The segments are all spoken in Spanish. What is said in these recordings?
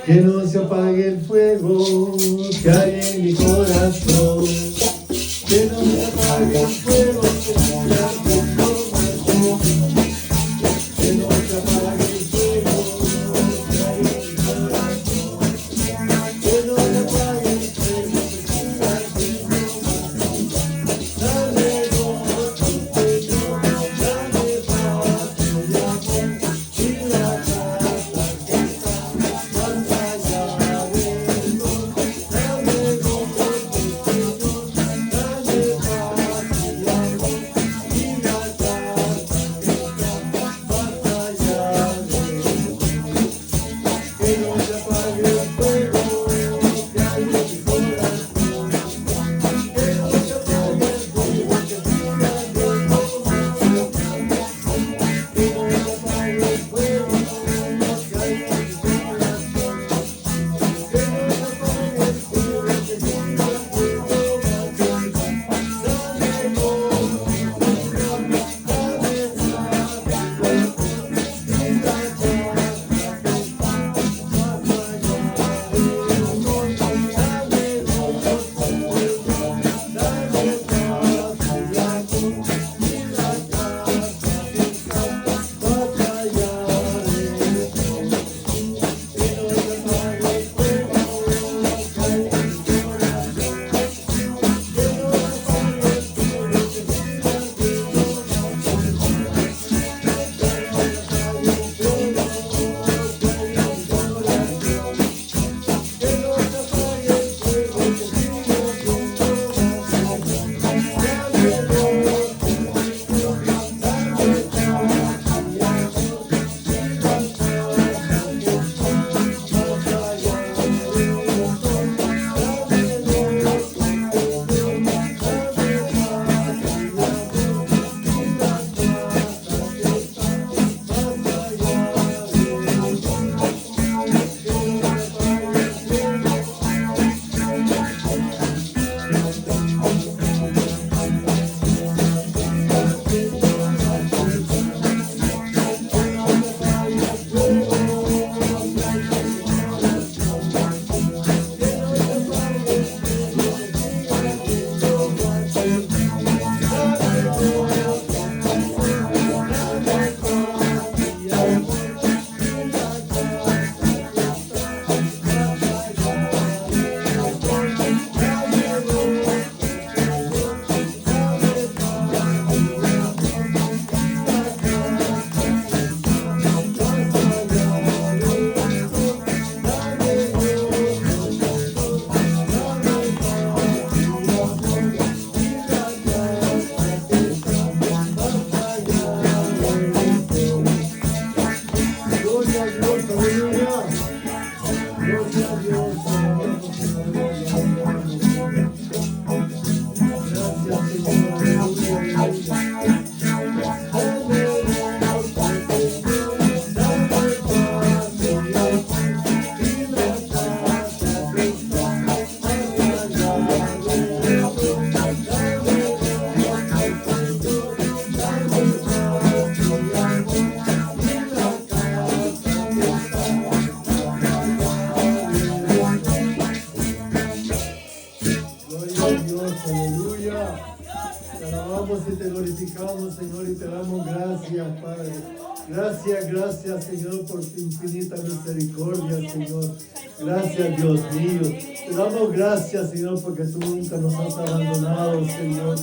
que no se apague el fuego que hay en mi corazón, que no se apague el fuego que hay en mi corazón, que no se apague el fuego que hay en mi corazón, que no se apague el fuego que hay en mi corazón. Dame gozo, Señor, dame paz y amor, y la casa que está más allá del sol. Dame gozo, Señor, dame paz y amor, y la casa que está más allá del sol. Que no se apague el fuego que hay en mi corazón, que no se apague el fuego que siga ardiendo más, que no se apague el fuego que hay en mi corazón, que no se apague el fuego que siga ardiendo más. Dame gozo, Señor, dame paz y amor, y la casa que está más allá del sol. Dame gozo, Señor, dame paz y amor, y la casa que está más allá del sol. Que no se apague el fuego que hay en mi corazón, que no se apague el fuego que siga ardiendo más, que no se apague el fuego que hay en mi corazón, que no se apague el fuego que siga ardiendo más. Dame gozo, Señor, dame paz y amor, y la casa que está más allá del sol. Gloria a Dios, aleluya. Gloria a Dios, gracias, Señor, aleluya, aleluya. Dame gozo, Señor, dame paz y amor, y la casa que está más allá del sol. Dame gozo, Señor, dame paz y amor, y la Gloria a Dios, aleluya. Te alabamos y te glorificamos, Señor, y te damos gracias, Padre. Gracias, gracias, Señor, por tu infinita misericordia, Señor. Gracias, Dios mío. Te damos gracias, Señor, porque tú nunca nos has abandonado, Señor.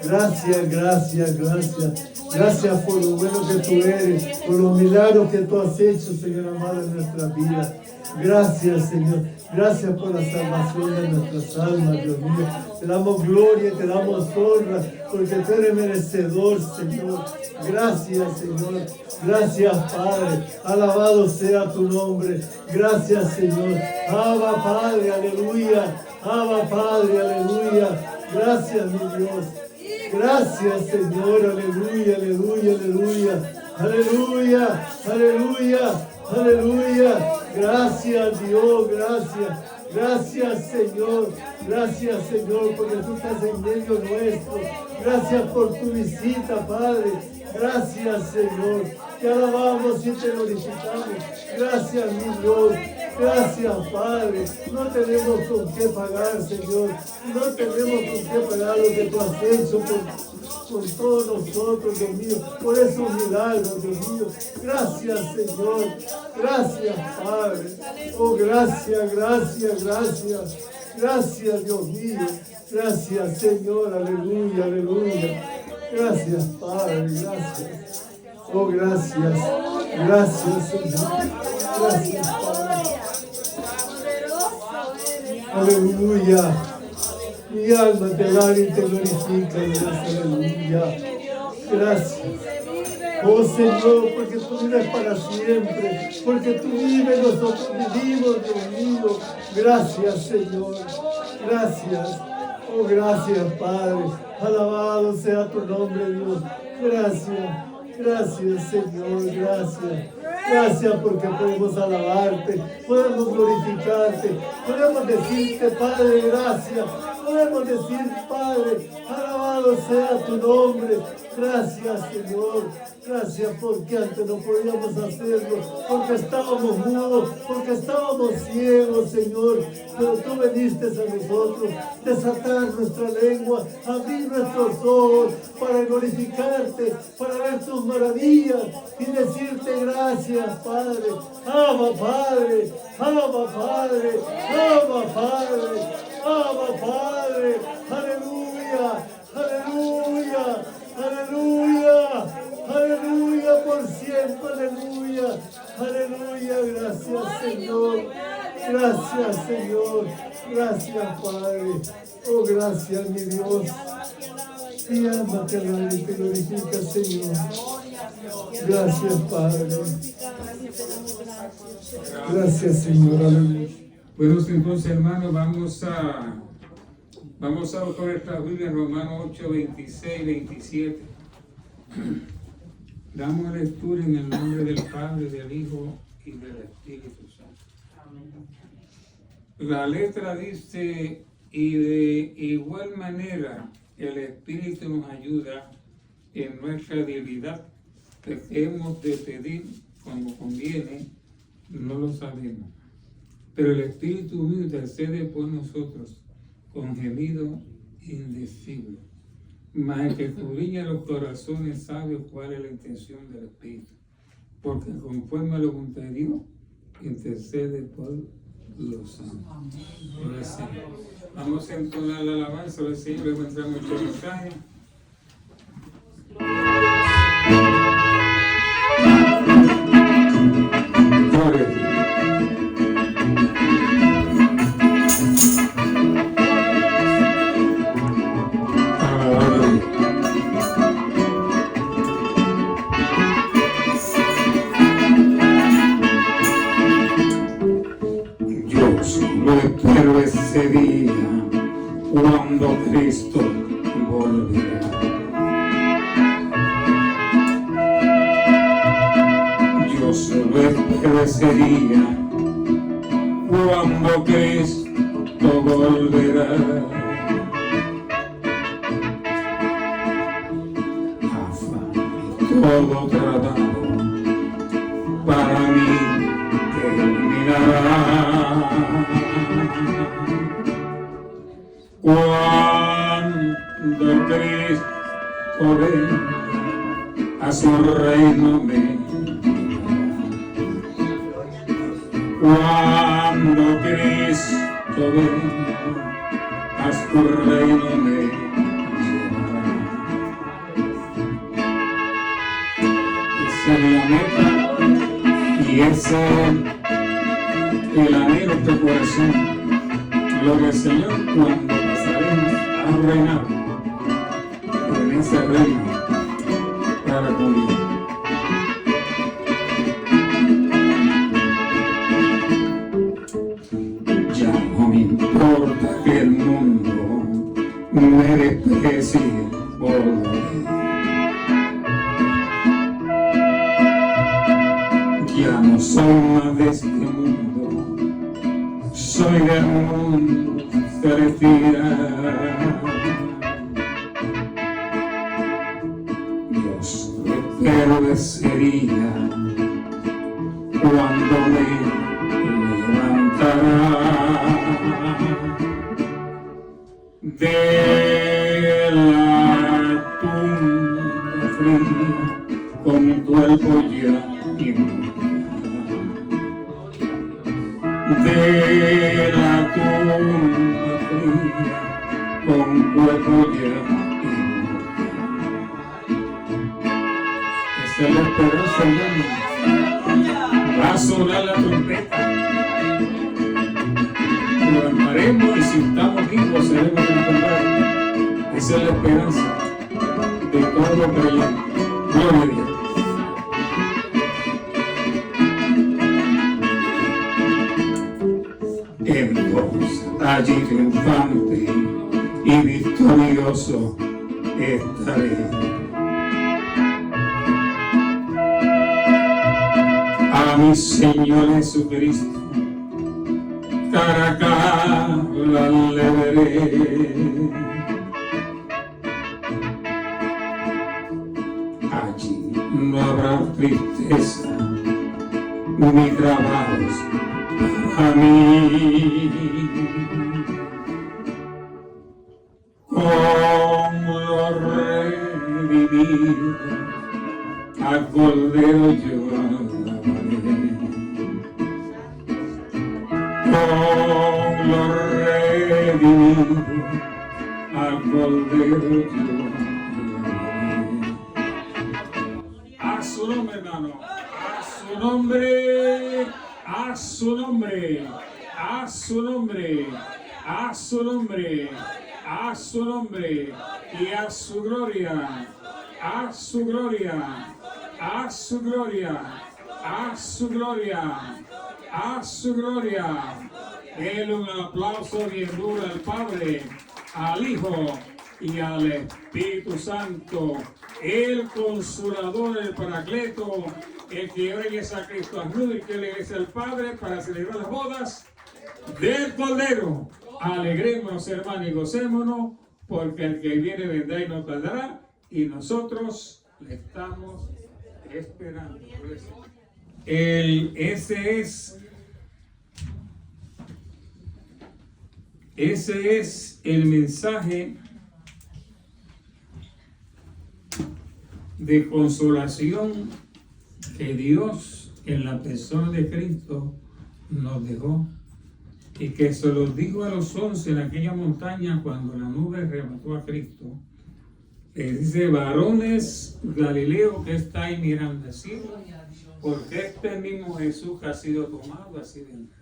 Gracias, gracias, gracias. Gracias por lo bueno que tú eres, por los milagros que tú has hecho, Señor amado, en nuestra vida. Gracias, Señor. Gracias por la salvación de nuestras almas, Dios mío. Te damos gloria y te damos honra, porque tú eres merecedor, Señor. Gracias, Señor. Gracias, Padre. Alabado sea tu nombre. Gracias, Señor. Abba, Padre, aleluya. Abba, Padre, aleluya. Gracias, mi Dios. Gracias, Señor. Aleluya, aleluya, aleluya. Aleluya, aleluya, aleluya. Gracias, Dios, gracias. Gracias, Señor. Gracias, Señor, porque tú estás en medio nuestro. Gracias por tu visita, Padre. Gracias, Señor. Te alabamos y te glorificamos. Gracias, mi Dios. Gracias, Padre. No tenemos con qué pagar, Señor. No tenemos con qué pagar lo que tú has hecho por todos nosotros, Dios mío. Por esos milagros, Dios mío. Gracias, Señor. Gracias, Padre. Oh, gracias, gracias, gracias. Gracias, Dios mío. Gracias, Señor. Aleluya, aleluya. Gracias, Padre. Gracias. Oh, gracias. Gracias, Señor. Gracias, Padre. Aleluya. Mi alma te alaba y te glorifica, Dios. Aleluya. Gracias. Oh Señor, porque tú vives para siempre, porque tú vives, nosotros vivimos, Dios mío. Gracias, Señor. Gracias. Oh, gracias, Padre. Alabado sea tu nombre, Dios. Gracias. Gracias, Señor. Gracias. Gracias porque podemos alabarte, podemos glorificarte, podemos decirte, Padre, gracias. Podemos decir, Padre, alabado sea tu nombre. Gracias, Señor. Gracias porque antes no podíamos hacerlo, porque estábamos mudos, porque estábamos ciegos, Señor. Pero tú viniste a nosotros, desatar nuestra lengua, abrir nuestros ojos para glorificarte, para ver tus maravillas y decirte gracias, Padre. Ama, Padre. Ama, Padre. Ama, Padre. Ama, Padre. Aleluya. Aleluya. Aleluya, aleluya por siempre, aleluya, aleluya, gracias Señor, gracias Señor, gracias Padre, oh gracias mi Dios, y alma te alaba y te glorifica Señor, gracias Padre, gracias Señor, aleluya. Bueno, entonces hermanos, vamos a buscar esta Biblia en Romanos 8, 26, 27. Damos lectura en el nombre del Padre, del Hijo y del Espíritu Santo. La letra dice, y de igual manera el Espíritu nos ayuda en nuestra debilidad, que hemos de pedir como conviene, no lo sabemos. Pero el Espíritu mismo intercede por nosotros con gemido indecible. Mas el que escudriña los corazones sabe cuál es la intención del Espíritu, porque conforme a la voluntad de Dios, intercede por los santos. Vamos a entonar la alabanza del Señor, luego entramos en el mensaje. Gloria a Dios. Pero ese día cuando Cristo volverá, yo solo espero ese día cuando Cristo volverá. Afán y todo trabajo para mí terminará. Cuando Cristo venga a su reino me llevará. Cuando Cristo venga a su reino me llevará. Esa es la meta y ese es el anhelo de tu corazón. Gloria al Señor cuando pasaremos a reinar en ese reino para convivir. Ya no me importa que el mundo me desprecie por doquier. Ya no soy más de este mundo, soy del mundo celestial. Dios espero ese día cuando me levante. de la tumba fría con cuerpo ya. Esa es la esperanza, hermano. Va a sonar la trompeta. Nos levantaremos y si estamos vivos seremos encontrados. Esa es la esperanza de todo creyente. Gloria a Dios. Entonces allí triunfante y victorioso estaré. A mi Señor Jesucristo cara a cara le veré. Allí no habrá tristeza ni trabajos a mí. Como redimido al Cordero yo alabaré. Como redimido al Cordero yo alabaré. A su nombre, hermano, a su nombre. A su nombre, a su nombre, a su nombre, a su nombre y a su gloria, a su gloria, a su gloria, a su gloria, a su gloria. Denle un aplauso bien duro al Padre, al Hijo y al Espíritu Santo, el Consolador, el Paracleto, el que oyes a Cristo desnudo y que le es al Padre para celebrar las bodas del Cordero. Alegrémonos, hermanos, y gocémonos, porque el que viene vendrá y no tardará, y nosotros le estamos esperando. Ese es el mensaje de consolación que Dios en la persona de Cristo nos dejó y que se los dijo a los 11 en aquella montaña cuando la nube arrebató a Cristo. Le dice: varones Galileo que estáis mirando así, porque este mismo Jesús que ha sido tomado así vendrá.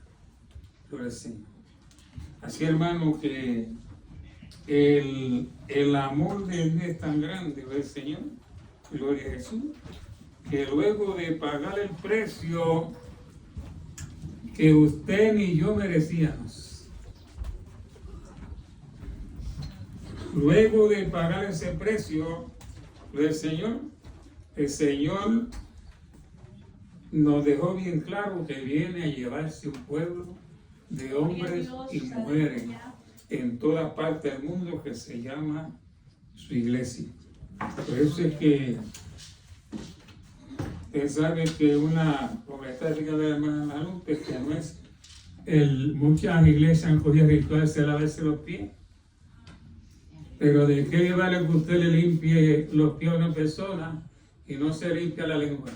Gloria al Señor. Así, hermano, que el amor de Él es tan grande, ¿ves, Señor? Gloria a Jesús, que luego de pagar el precio que usted ni yo merecíamos, luego de pagar ese precio del Señor, el Señor nos dejó bien claro que viene a llevarse un pueblo de hombres y mujeres en toda parte del mundo que se llama su iglesia. Por eso es que usted sabe que como está diciendo la hermana Malute, que no es muchas iglesias han cogido rituales de lavarse los pies, pero ¿de qué le vale que usted le limpie los pies a una persona y no se limpia la lengua?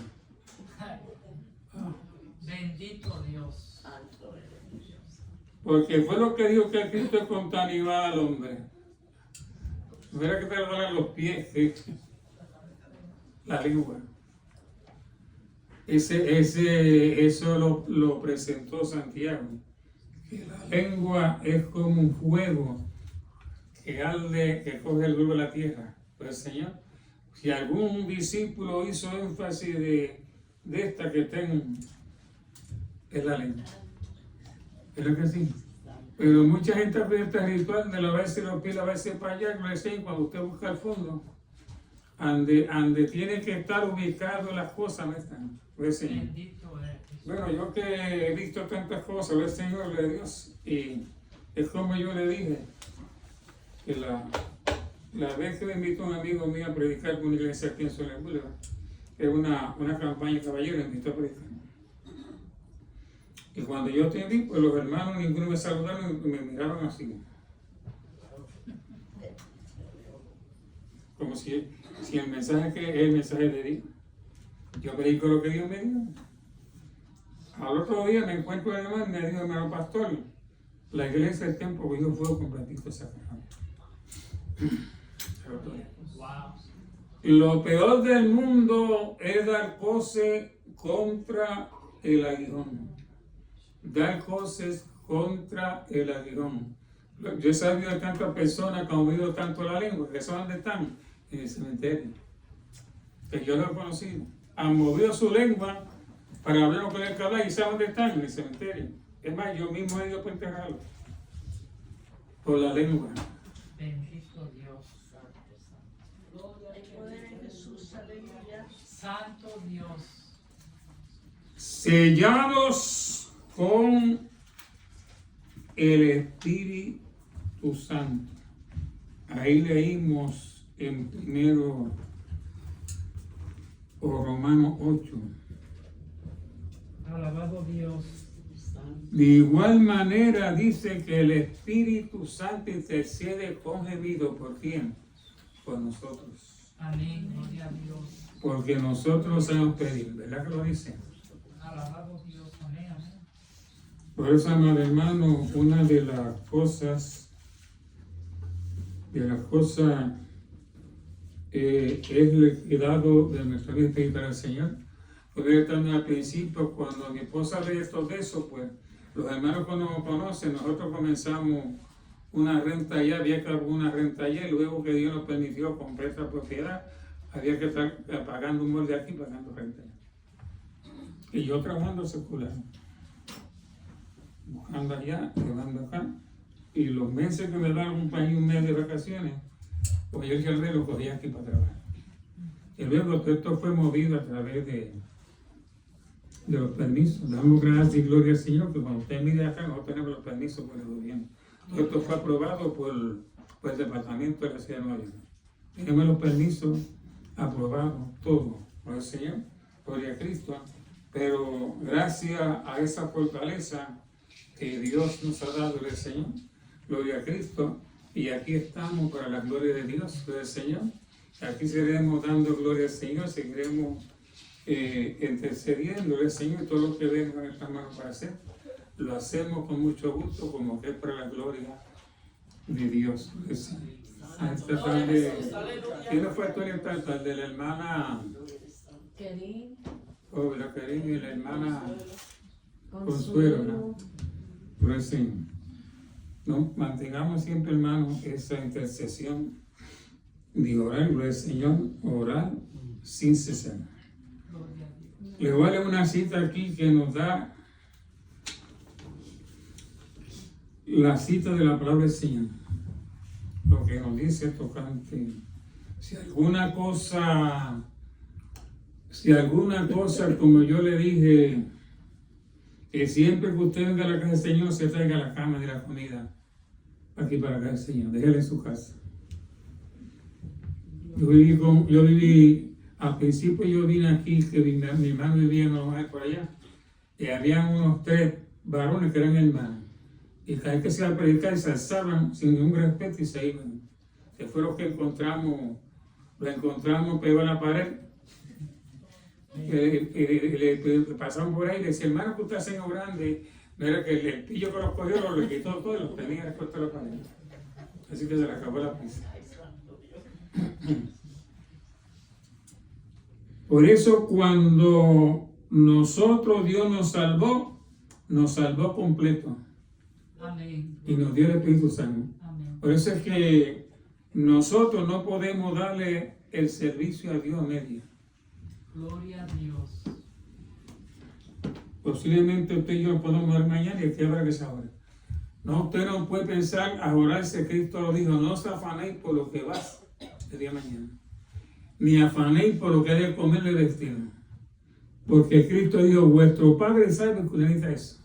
Bendito Dios. Porque fue lo que dijo que Cristo contaminó al hombre. No era que te lavaran los pies, la lengua. Eso lo presentó Santiago. Que la lengua es como un fuego que arde, que coge el polvo de la tierra. Pues Señor, si algún discípulo hizo énfasis de esta que tengo, es la lengua. ¿Es lo que sí? Pero mucha gente hace este ritual de lavarse los pies, lavarse para allá, cuando usted busca el fondo, donde tiene que estar ubicado las cosas, ¿no están? Pues, Señor. Bueno, yo que he visto tantas cosas, el Señor de Dios, y es como yo le dije, que la vez que me invitó un amigo mío a predicar con una iglesia aquí en Soler Boulevard, es una campaña caballero, me invitó a predicar. Y cuando yo te vi, pues los hermanos ninguno me saludaron y me miraron así. Como si el mensaje que es el mensaje de Dios. Yo predico lo que Dios me dio. Al otro día me encuentro el hermano y me dijo, hermano pastor, la iglesia del templo cogió fuego con platito sacrado. Wow. Lo peor del mundo es dar cosas contra el aguijón. Dar cosas contra el aguijón. Yo he sabido de tantas personas que han oído tanto la lengua, que son donde están, en el cementerio. Que yo lo he conocido. Han movido su lengua para hablar con el caballo y saben dónde están, en el cementerio. Es más, yo mismo he ido para enterrarlo. Por la lengua. Bendito Dios. El poder en Jesús, aleluya. Santo Dios. Sellados con el Espíritu Santo. Ahí leímos en primero o Romanos 8. Alabado Dios. De igual manera dice que el Espíritu Santo intercede con gemido. ¿Por quién? Por nosotros. Amén. Gloria a Dios. Porque nosotros hemos pedido. ¿Verdad que lo dice? Alabado Dios. Amén. Amén. Por eso, amado hermano, una de las cosas es el cuidado de nuestra vida espiritual al Señor. Porque también al principio, cuando mi esposa lee todo eso, pues los hermanos cuando nos conocen, nosotros comenzamos una renta allá, había que haber una renta allá, y luego que Dios nos permitió comprar esta propiedad, había que estar pagando un molde aquí, pagando renta allá. Y yo trabajando secular, buscando allá, llevando acá, y los meses que me daban un mes de vacaciones, pues yo el rey lo cogía aquí para trabajar. Y luego todo esto fue movido a través de los permisos. Damos gracias y gloria al Señor que cuando usted mire acá, nosotros tenemos los permisos por el gobierno. Todo esto fue aprobado por el Departamento de la Ciudad de Nueva York. Tenemos los permisos aprobados, todo, por el Señor, gloria a Cristo. Pero gracias a esa fortaleza que Dios nos ha dado del Señor, gloria a Cristo, y aquí estamos para la gloria de Dios, gloria al Señor. Aquí seguiremos dando gloria al Señor, seguiremos intercediendo al Señor, todo lo que venga en nuestras manos para hacer, lo hacemos con mucho gusto, como que es para la gloria de Dios. Esta tarde, ¿quién fue esta tarde? La hermana Querín, la Karim y la hermana Consuelo, ¿no? Por eso, ¿no? Mantengamos siempre, hermano, esa intercesión de orar, gloria al Señor, orar sin cesar. Le voy a leer una cita aquí que nos da la cita de la palabra del Señor. Lo que nos dice tocante. Si alguna cosa, como yo le dije, que siempre que usted venga a la casa del Señor, se traiga la cama de la comida aquí para la casa del Señor. Déjele en su casa. Yo viví al principio yo vine aquí, que mi hermano vivía en Nueva York por allá, y había unos 3 varones que eran hermanos. Y cada vez que se iba a predicar, se alzaban sin ningún respeto y se iban. Que fue lo que encontramos pegado a la pared. Le pasaron por ahí y le decía, hermano, que usted hace en grande. No era que el pillo que los cogió, lo quitó todo y los tenía respuesta a la pared. Así que se le acabó la pizza. Por eso cuando Dios nos salvó completo. Amén. Y nos dio el Espíritu Santo. Amén. Por eso es que nosotros no podemos darle el servicio a Dios a media. Gloria a Dios. Posiblemente usted y yo lo podemos ver mañana y aquí habrá que esa hora. No, usted no puede pensar a orarse. Cristo lo dijo, no os afanéis por lo que vas el día de mañana, ni afanéis por lo que hay de comer y vestir. Porque Cristo dijo, vuestro Padre sabe que usted necesita eso.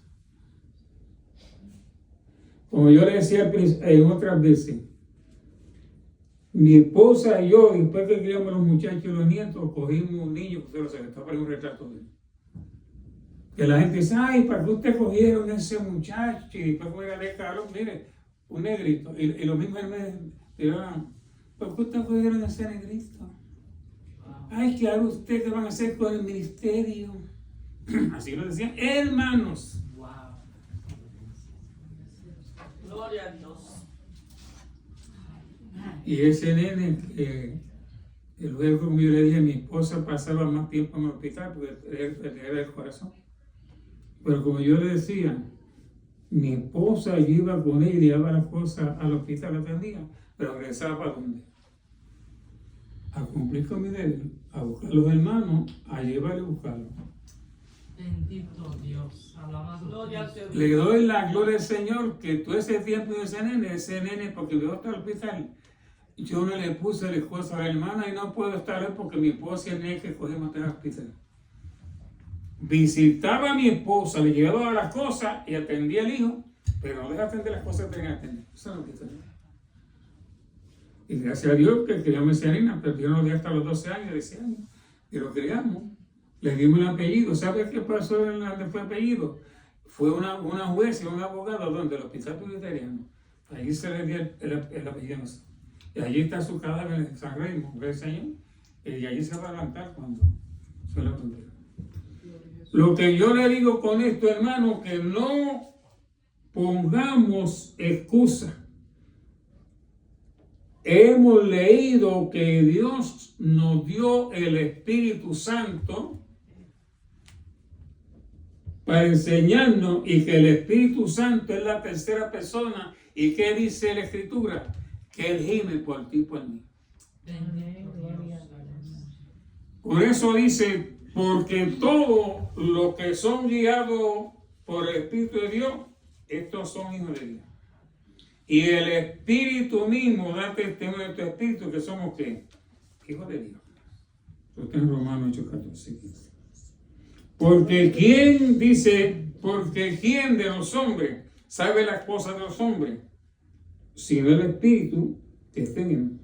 Como yo le decía en otras veces, mi esposa y yo, después que criamos los muchachos y los nietos, cogimos un niño, que usted lo sabe, está para un retrato de él. Que la gente dice, ay, ¿para qué usted cogieron ese muchacho? Y después voy a ver, Carlos, mire, un negrito. Y lo mismo él me dirán, ¿por qué usted cogieron ese negrito? Ay, ¿qué hará usted? ¿Qué van a hacer con el ministerio? Así lo decían, hermanos. Wow. Gloria a Dios. Y ese nene que luego, como yo le dije, mi esposa pasaba más tiempo en el hospital porque era el corazón. Pero como yo le decía, mi esposa iba con él y llevaba las cosas al hospital, la atendía, pero regresaba para dónde? A cumplir con mi deber, a buscar a los hermanos, a llevarle a buscarlos. Bendito Dios. Alabado Gloria a Dios. Dios. Le doy la gloria al Señor que todo ese tiempo de ese nene, porque me hasta el hospital, yo no le puse las cosas a la hermana y no puedo estar ahí porque mi esposa y el nene que cogimos al hospital. Visitaba a mi esposa, le llevaba las cosas y atendía al hijo, pero no deja atender las cosas que tenía que atender. Eso es lo que está bien. Y gracias a Dios que criamos a esa nena, perdió los días hasta los 12 años, 13 años, y lo criamos. Le dimos el apellido. ¿Sabes qué pasó en donde fue apellido? Fue una jueza y un abogado donde el hospital presbiteriano. Allí se le dio el apellido. Y allí está su cadáver en San Remo, ¿ve el Señor? Y allí se va a levantar cuando se lo contigo. Lo que yo le digo con esto, hermano, que no pongamos excusa. Hemos leído que Dios nos dio el Espíritu Santo para enseñarnos y que el Espíritu Santo es la tercera persona. ¿Y qué dice la Escritura? Que Él gime por ti y por mí. Bendito Dios. Por eso dice, porque todos los que son guiados por el Espíritu de Dios, estos son hijos de Dios. Y el Espíritu mismo da testimonio de tu Espíritu que somos ¿qué? Hijos de Dios. Esto está en Romanos 8:14-15. Porque quién dice, porque quién de los hombres sabe las cosas de los hombres, sino el Espíritu que está en él.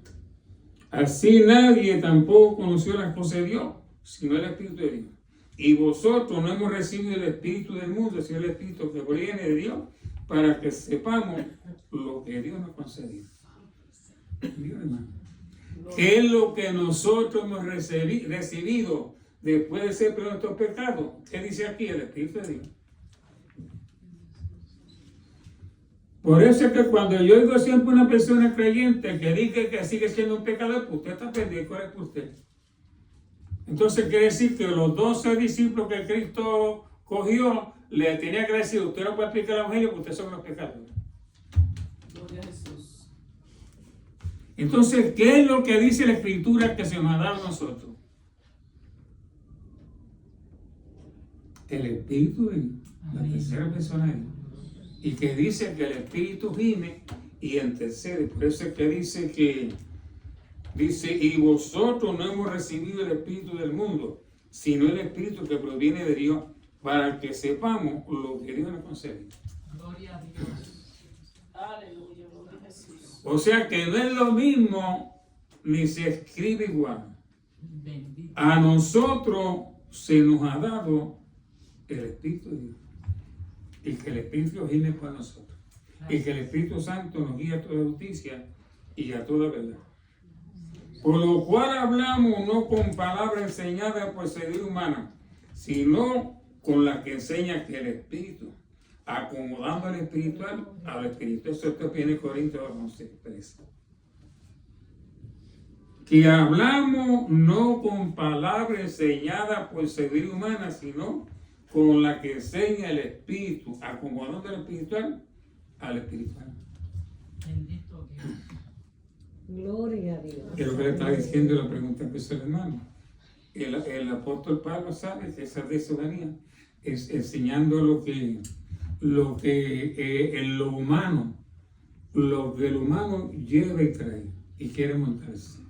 Así nadie tampoco conoció las cosas de Dios, sino el Espíritu de Dios. Y vosotros no hemos recibido el Espíritu del mundo, sino el Espíritu que proviene de Dios, para que sepamos lo que Dios nos concedió. Dios, hermano. ¿Qué es lo que nosotros hemos recibido después de ser perdonados nuestros pecados? ¿Qué dice aquí? El Espíritu de Dios. Por eso es que cuando yo oigo siempre una persona creyente que dice que sigue siendo un pecador, pues usted está perdido, ¿cuál es usted? Entonces quiere decir que los 12 discípulos que Cristo cogió, le tenía que decir, usted no puede explicar el evangelio porque ustedes son los pecadores. Gloria a Jesús. Entonces, ¿qué es lo que dice la Escritura que se nos ha dado a nosotros? El Espíritu de Dios, la tercera persona de Dios. Y que dice que el Espíritu gime y intercede. Por eso es que dice, y vosotros no hemos recibido el Espíritu del mundo, sino el Espíritu que proviene de Dios, para que sepamos lo que Dios nos concede. Gloria a Dios. Aleluya, gloria a Jesús. O sea que no es lo mismo ni se escribe igual. Bendito. A nosotros se nos ha dado el Espíritu de Dios. Y que el Espíritu gime por nosotros. Y que el Espíritu Santo nos guía a toda justicia y a toda verdad. Por lo cual hablamos no con palabras enseñadas por sabiduría humana, sino con la que enseña que el Espíritu, acomodando al espiritual al espíritu. Eso viene en Corintios 11:13. Que hablamos no con palabras enseñadas por sabiduría humana, sino con la que enseña el Espíritu, acomodando al espiritual al espiritual. Bendito Dios. Gloria a Dios. Que es lo que le está diciendo la pregunta que hizo el hermano. El apóstol Pablo sabe que esa desobediencia es enseñando lo que en lo humano, lo que el humano lleva y trae y quiere montarse.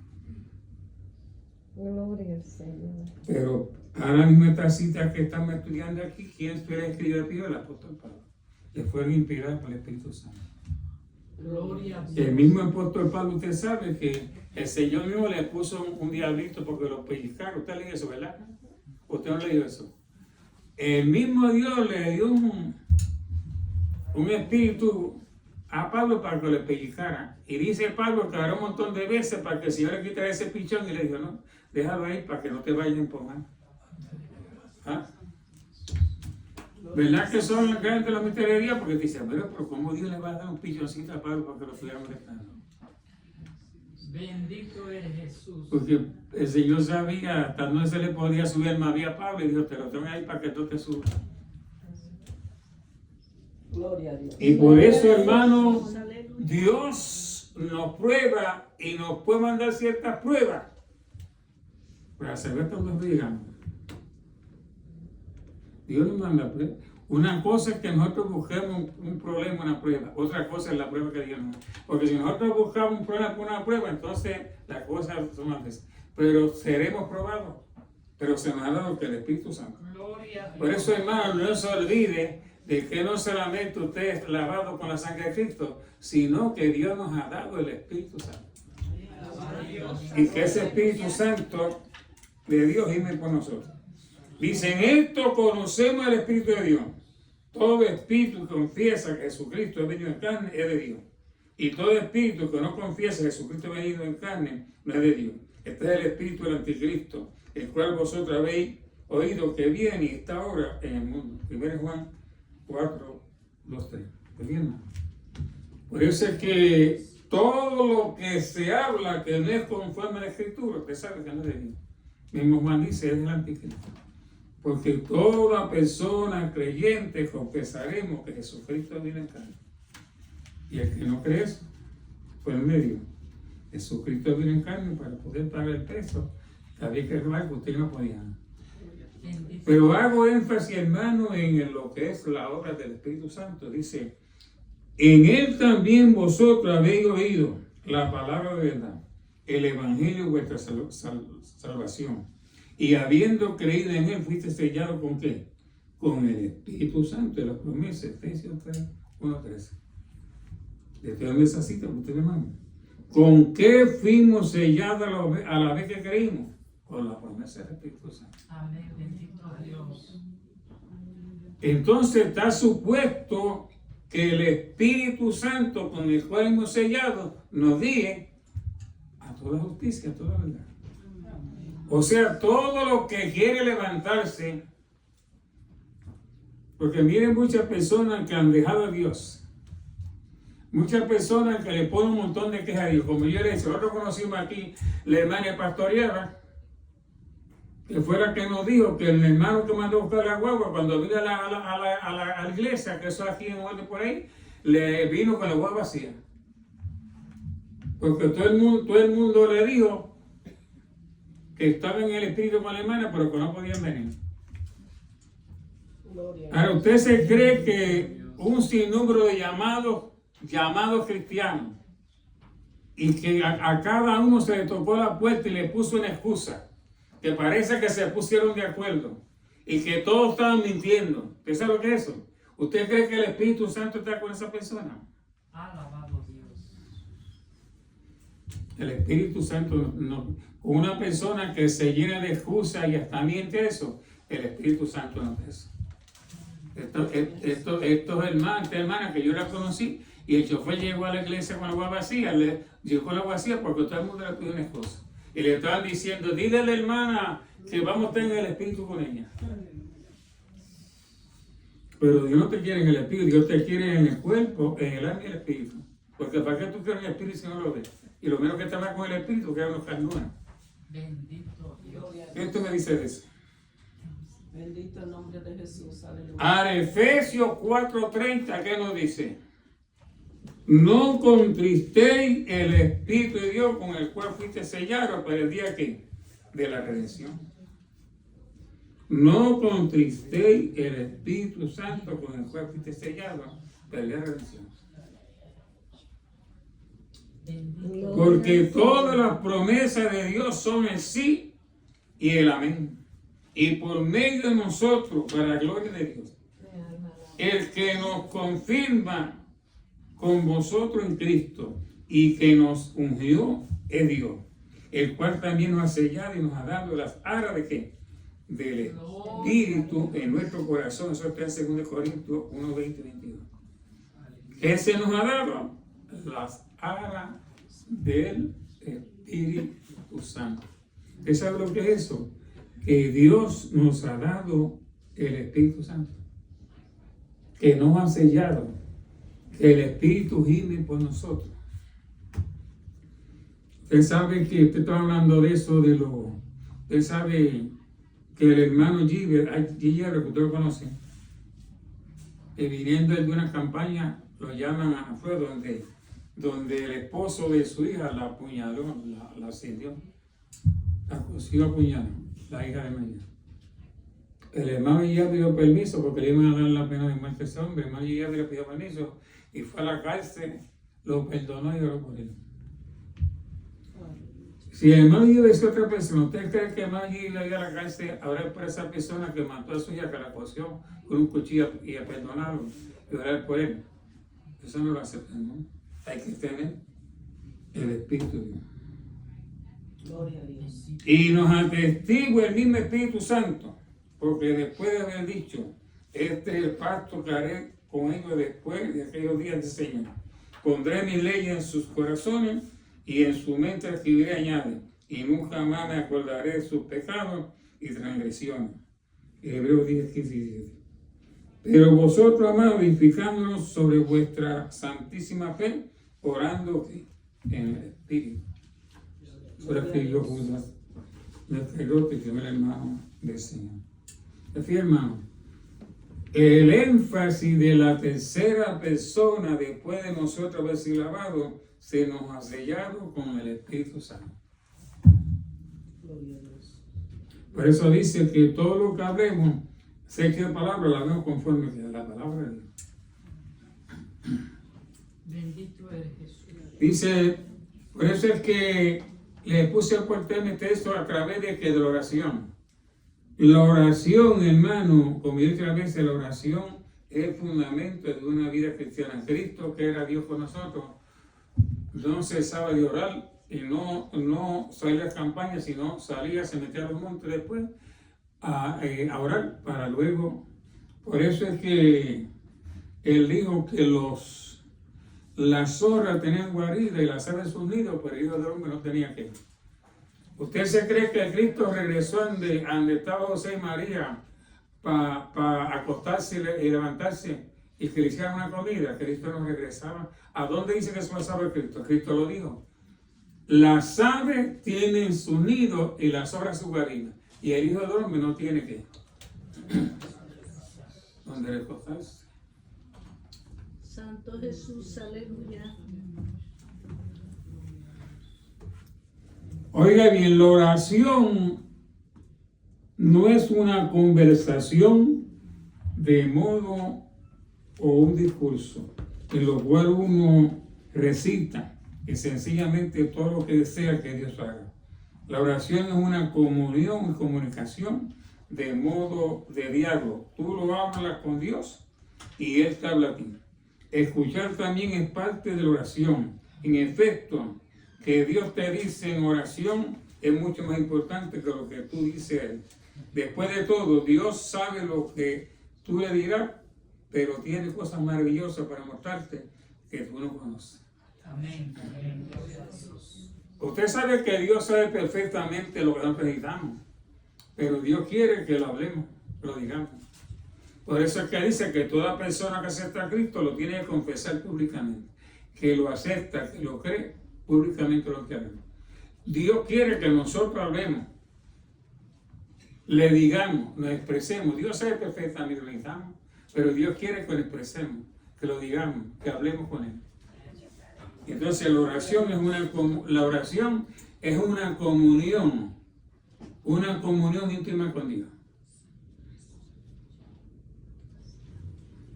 Gloria al Señor. Pero ahora mismo esta cita que estamos estudiando aquí, ¿quién fue el escritor? El apóstol Pablo. Le fue inspirado por el Espíritu Santo. Gloria a Dios. El mismo apóstol Pablo, usted sabe que el Señor mismo le puso un diablito porque lo pellizcaron. Usted leyó eso, ¿verdad? Usted no leyó eso. El mismo Dios le dio un espíritu a Pablo para que le pellizcara. Y dice Pablo que hará un montón de veces para que el Señor le quitara ese pichón y le dijo, no, déjalo ahí para que no te vaya a empujar. ¿Ah? ¿Verdad que son grandes los misterios de Dios? Porque dicen, pero ¿cómo Dios le va a dar un pilloncito a Pablo para que lo estuviera molestando? Bendito es Jesús. Porque el Señor sabía hasta dónde se le podía subir el María a Pablo y dijo, te lo tengo ahí para que tú te subas. Gloria a Dios. Y por eso, hermano, Dios nos prueba y nos puede mandar ciertas pruebas para saber dónde llegamos. Dios nos manda pruebas. Una cosa es que nosotros busquemos un problema, una prueba. Otra cosa es la prueba que Dios nos da. Porque si nosotros buscamos un problema por una prueba, entonces las cosas son antes. Pero seremos probados. Pero se nos ha dado que el Espíritu Santo. Gloria a Dios. Por eso, hermano, no se olvide de que no solamente usted es lavado con la sangre de Cristo, sino que Dios nos ha dado el Espíritu Santo. Y que ese Espíritu Santo de Dios gime por nosotros. Dice, en esto conocemos el Espíritu de Dios. Todo espíritu que confiesa que Jesucristo es venido en carne es de Dios. Y todo espíritu que no confiesa que Jesucristo es venido en carne no es de Dios. Este es el espíritu del anticristo, el cual vosotros habéis oído que viene y está ahora en el mundo. 1 Juan 4, 2, 3. ¿Está bien? Por eso es que todo lo que se habla que no es conforme a la Escritura, usted sabe que no es de Dios. Mismo Juan dice, es el anticristo. Porque toda persona creyente confesaremos que Jesucristo viene en carne. Y el que no cree eso, pues en medio. Jesucristo viene en carne para poder pagar el precio que había que robar que usted no podía. Pero hago énfasis, hermano, en lo que es la obra del Espíritu Santo. Dice, en él también vosotros habéis oído la palabra de verdad, el evangelio de vuestra salvación. Y habiendo creído en él, fuiste sellado ¿con qué? Con el Espíritu Santo de la promesa, Efesios 3, 1, 13. Estoy dando esa cita, usted me manda. ¿Con qué fuimos sellados a la vez que creímos? Con la promesa del Espíritu Santo. Amén, bendito Dios. Entonces está supuesto que el Espíritu Santo con el cual hemos sellado nos guíe a toda justicia, a toda verdad. O sea, todo lo que quiere levantarse, porque miren muchas personas que han dejado a Dios, muchas personas que le ponen un montón de quejas a Dios, como yo le decía, nosotros conocimos aquí la hermana pastoreada, que fue la que nos dijo que el hermano que mandó a buscar la guagua, cuando vino a la iglesia, que eso aquí en orden por ahí, le vino con la guagua vacía. Porque todo el mundo le dijo que estaban en el espíritu con la hermana, pero que no podían venir. Ahora, ¿usted se cree que un sinnúmero de llamados cristianos, y que a cada uno se le tocó la puerta y le puso una excusa, que parece que se pusieron de acuerdo, y que todos estaban mintiendo? ¿Usted sabe lo que es eso? ¿Usted cree que el Espíritu Santo está con esa persona? Alabado Dios. El Espíritu Santo no. Una persona que se llena de excusas y hasta miente eso, el Espíritu Santo no es eso. Estos hermanos, esta hermana que yo la conocí, y el chofer llegó a la iglesia con la agua vacía, llegó con la agua vacía porque todo el mundo le pidió una excusa. Y le estaban diciendo, dile a la hermana que vamos a tener el Espíritu con ella. Pero Dios no te quiere en el Espíritu, Dios te quiere en el cuerpo, en el alma y el Espíritu. Porque ¿para qué tú quieres el Espíritu si no lo ves? Y lo menos que te va con el Espíritu, que es una carnuna. Bendito Dios. ¿Qué tú me dices de eso? Bendito el nombre de Jesús, aleluya. A Efesios 4:30, ¿qué nos dice? No contristéis el Espíritu de Dios con el cual fuiste sellado para el día ¿qué? De la redención. No contristéis el Espíritu Santo con el cual fuiste sellado para el día de la redención. Porque todas las promesas de Dios son el sí y el amén. Y por medio de nosotros, para la gloria de Dios, el que nos confirma con vosotros en Cristo y que nos ungió es Dios, el cual también nos ha sellado y nos ha dado las aras de ¿qué? Del Espíritu en nuestro corazón. Eso está en 2 Corintios 1, 20 y 22. ¿Qué se nos ha dado? Las aras del Espíritu Santo. ¿Usted sabe lo que es eso? Que Dios nos ha dado el Espíritu Santo. que nos ha sellado, que el Espíritu gime por nosotros. Usted sabe que usted está hablando de eso, usted sabe que el hermano Gilbert, que usted lo conoce, que viniendo de una campaña, lo llaman a fue donde el esposo de su hija la apuñaló, la ascendió, la cosió a puñalada, la hija de María. El hermano ya pidió permiso porque le iban a dar la pena de muerte a ese hombre. El hermano ya le pidió permiso y fue a la cárcel, lo perdonó y oró por él. Si el hermano Gilbert es otra persona, ¿usted cree que el hermano Gilbert iba a la cárcel ahora por esa persona que mató a su hija, que la cosió con un cuchillo y a perdonarlo y orar por él? Eso no lo aceptan, ¿no? Hay que tener el Espíritu de Dios. Gloria a Dios. Y nos atestigua el mismo Espíritu Santo, porque después de haber dicho, este es el pacto que haré con ellos después de aquellos días del Señor. Pondré mi ley en sus corazones y en su mente escribiré, añade, y nunca más me acordaré de sus pecados y transgresiones. Hebreos 10, 15 y 17. Pero vosotros, amados, edificándonos sobre vuestra santísima fe, orando en el Espíritu. Por escribió Judas, le escribió que el hermano del Señor. Así, hermano, el énfasis de la tercera persona después de nosotros haber sido lavados se nos ha sellado con el Espíritu Santo. Gloria a Dios. Por eso dice que todo lo que hablemos, sé que palabra la vemos conforme a la palabra de Dios. Bendito eres Jesús. Dice, por eso es que le puse a cortar mi texto a través de la oración. La oración, hermano, como yo otra vez, la oración es el fundamento de una vida cristiana. Cristo, que era Dios con nosotros, no cesaba de orar y no salía a campañas, sino salía, se metía a los montes después a orar para luego. Por eso es que él dijo que las zorras tenían guarida y las aves sus nidos, pero el Hijo del Hombre no tenía que. ¿Usted se cree que Cristo regresó donde estaba José y María para acostarse y levantarse y que le hicieran una comida? Cristo no regresaba. ¿A dónde dice que se pasaba Cristo? Cristo lo dijo. Las aves tienen su nido y las zorras su guarida. Y el Hijo del Hombre no tiene que. ¿Dónde recostarse? Santo Jesús, aleluya. Oiga bien, la oración no es una conversación de modo o un discurso en lo cual uno recita y sencillamente todo lo que desea que Dios haga. La oración es una comunión y comunicación de modo de diálogo. Tú lo hablas con Dios y Él te habla a ti. Escuchar también es parte de la oración. En efecto, que Dios te dice en oración es mucho más importante que lo que tú dices a Él. Después de todo, Dios sabe lo que tú le dirás, pero tiene cosas maravillosas para mostrarte que tú no conoces. Amén. Amén. Usted sabe que Dios sabe perfectamente lo que nosotros necesitamos, pero Dios quiere que lo hablemos, que lo digamos. Por eso es que dice que toda persona que acepta a Cristo lo tiene que confesar públicamente, que lo acepta, que lo cree públicamente lo que hablemos. Dios quiere que nosotros hablemos, le digamos, nos expresemos. Dios sabe perfectamente lo que necesitamos, pero Dios quiere que lo expresemos, que lo digamos, que hablemos con Él. Entonces la oración es una comunión íntima con Dios.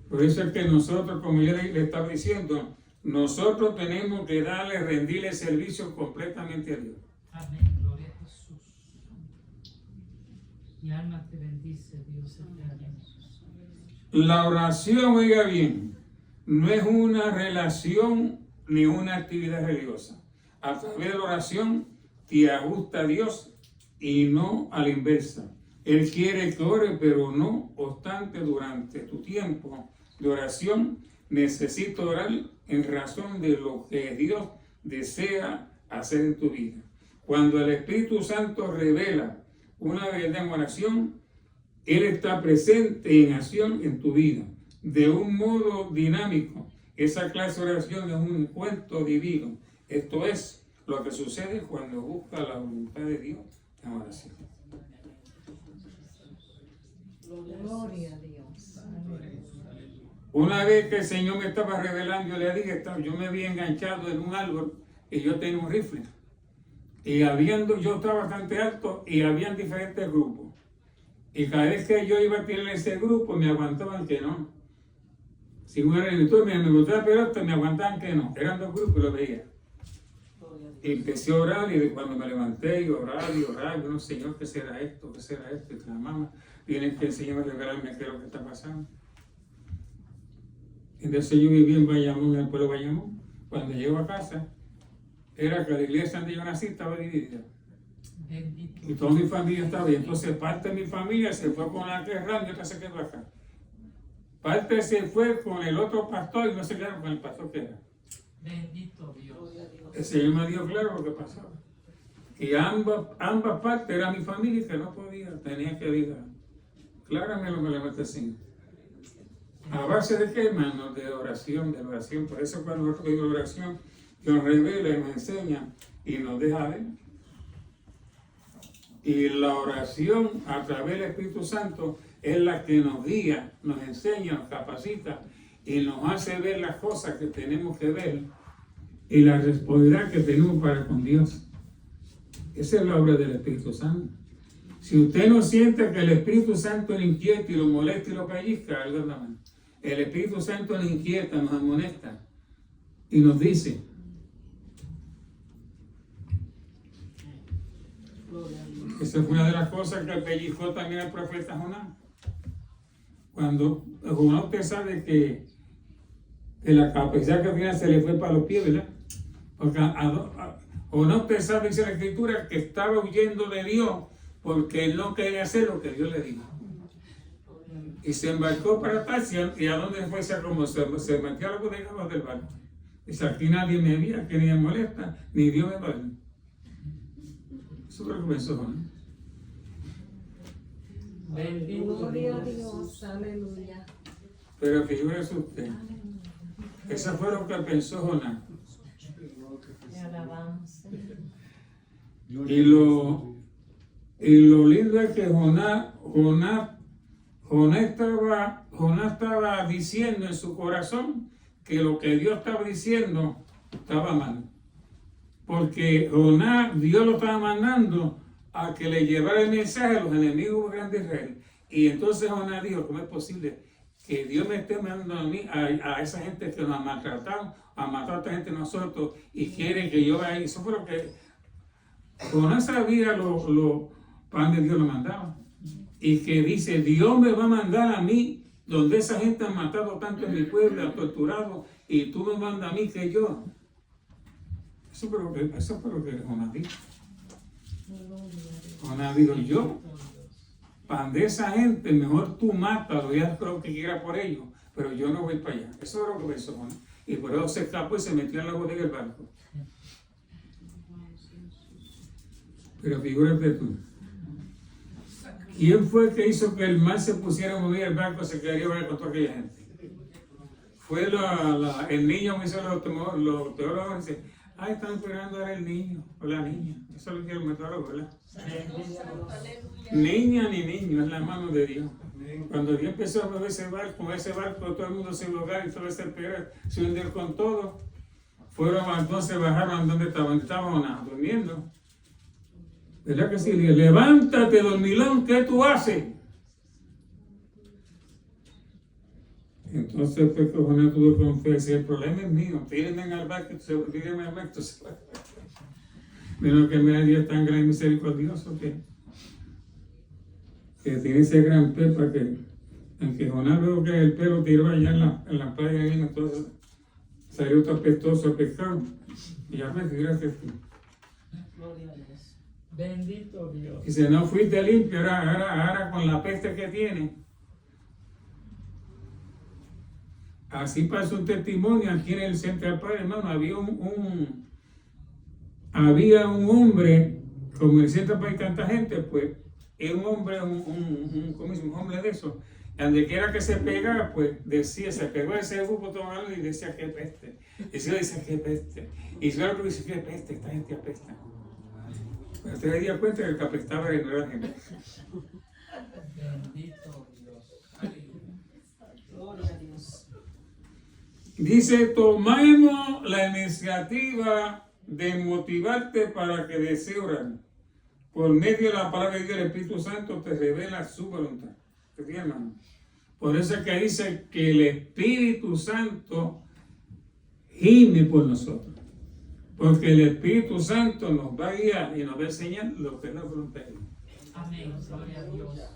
Por eso es que nosotros, como yo le estaba diciendo, nosotros tenemos que rendirle servicio completamente a Dios. Amén. Gloria a Jesús. Mi alma te bendice, Dios eterno. La oración, oiga bien, no es una relación ni una actividad religiosa. A través de la oración te ajusta a Dios y no a la inversa. Él quiere que ore, pero no obstante durante tu tiempo de oración necesitas orar en razón de lo que Dios desea hacer en tu vida. Cuando el Espíritu Santo revela una verdad en oración, Él está presente en acción en tu vida. de un modo dinámico. Esa clase de oración es un encuentro divino. Esto es lo que sucede cuando busca la voluntad de Dios en oración. Gloria a Dios. Una vez que el Señor me estaba revelando, yo le dije, yo me había enganchado en un árbol y yo tenía un rifle. Y yo estaba bastante alto y habían diferentes grupos. Y cada vez que yo iba a tirar ese grupo, me aguantaban que no. Si uno era enemigo, me gustaba la pelota, me aguantaban que no. Eran dos grupos y lo veía. Y empecé a orar y cuando me levanté y orar, yo no, Señor, ¿qué será esto? ¿Qué será esto? Y clamaba. Tienes que el Señor revelarme qué es lo que está pasando. Entonces yo viví en Bayamón, en el pueblo de Bayamón. Cuando llego a casa, era que la iglesia donde yo nací estaba dividida. Bendito. Y toda mi familia estaba ahí. Entonces parte de mi familia se fue con la que es grande y otra se quedó acá. Parte se fue con el otro pastor y no se quedaron con el pastor que era. Bendito Dios. El Señor me dio claro lo que pasaba. Y ambas partes era mi familia que no podía, tenía que ir. Claramente lo que le mete así. ¿A base de qué, hermano? De oración, de oración. Por eso cuando nosotros pedimos oración, Dios revela y nos enseña y nos deja ver. Y la oración a través del Espíritu Santo es la que nos guía, nos enseña, nos capacita y nos hace ver las cosas que tenemos que ver y la responsabilidad que tenemos para con Dios. Esa es la obra del Espíritu Santo. Si usted no siente que el Espíritu Santo le inquieta y lo molesta y lo pellizca, algo anda mal. El Espíritu Santo le inquieta, nos amonesta y nos dice. Esa fue una de las cosas que pellizcó también el profeta Jonás. Cuando Jonás, usted sabe que la capacidad que tenía se le fue para los pies, ¿verdad? Porque Jonás, usted sabe, dice la Escritura, que estaba huyendo de Dios porque él no quería hacer lo que Dios le dijo. Y se embarcó para Tarsis, y a dónde fue, se metió a la bodega del barco. Dice, aquí nadie me veía, que ni me molesta, ni Dios me va a ver. Eso fue lo que pensó Jonás. Bendito Gloria a Dios. Dios. Aleluya. Pero figúrese usted, eso fue lo que pensó Jonás. Te alabamos. Y lo lindo es que Jonás estaba diciendo en su corazón que lo que Dios estaba diciendo estaba mal. Porque Jonás, Dios lo estaba mandando a que le llevara el mensaje a los enemigos grandes de Israel. Y entonces Jonás dijo, ¿cómo es posible que Dios me esté mandando a mí, a esa gente que nos ha maltratado, a matar a esta gente nosotros y quieren que yo vaya? Eso fue lo que Jonás sabía para donde Dios lo mandaba. Y que dice, Dios me va a mandar a mí, donde esa gente ha matado tanto en mi pueblo, ha torturado, y tú me mandas a mí que yo. Eso fue lo que Jonás dijo. Jonás dijo, yo, para de esa gente, mejor tú mátalo y haz lo que quieras por ellos, pero yo no voy para allá. Eso es lo que pensó Jonás. Y por eso se escapó y se metió en la bodega del barco. Pero figúrate tú. ¿Quién fue que hizo que el mar se pusiera a mover el barco, se quedaría con toda aquella gente? Fue el niño que hizo los teólogos, dicen, están esperando ahora el niño o la niña. Eso es lo que los teólogos, ¿verdad? Niña ni niño, es la mano de Dios. Cuando Dios empezó a mover ese barco, todo el mundo se hogar y todo ese peor, se hundió con todo. Entonces bajaron donde estaban durmiendo. ¿Verdad que sí? Levántate, dormilón, ¿qué tú haces? Entonces fue que Jonás tuvo que confesar, el problema es mío, tírenme al barco, tírenme al barco. Menos que me da Dios tan gran y misericordioso que tiene ese gran pez para que, aunque Jonás veo que el pelo tiró allá en la playa, ahí, entonces salió todo apestoso el pescado. Y ya me figuraste tú. Gloria a Dios. Bendito Dios. Y si no fuiste limpio, ahora con la peste que tiene. Así pasó un testimonio aquí en el Central Park, hermano. Había un hombre, como en el Central Park hay tanta gente, pues es un hombre, un hombre de eso. Donde quiera que se pegaba, pues decía, se pegó ese grupo tomando y decía, qué peste. Y si dice, qué peste. Y si otro dice, qué peste, esta gente apesta. Pero usted se dio cuenta que el que apestaba era la gente. Bendito Dios. Aleluya. Gloria a Dios. Dice, tomemos la iniciativa de motivarte para que desees orar. Por medio de la palabra de Dios, el Espíritu Santo te revela su voluntad. ¿Sí, hermano? Por eso es que dice que el Espíritu Santo gime por nosotros. Porque el Espíritu Santo nos va a guiar y nos va a enseñar lo que es la voluntad de Dios. Amén. Gloria a Dios.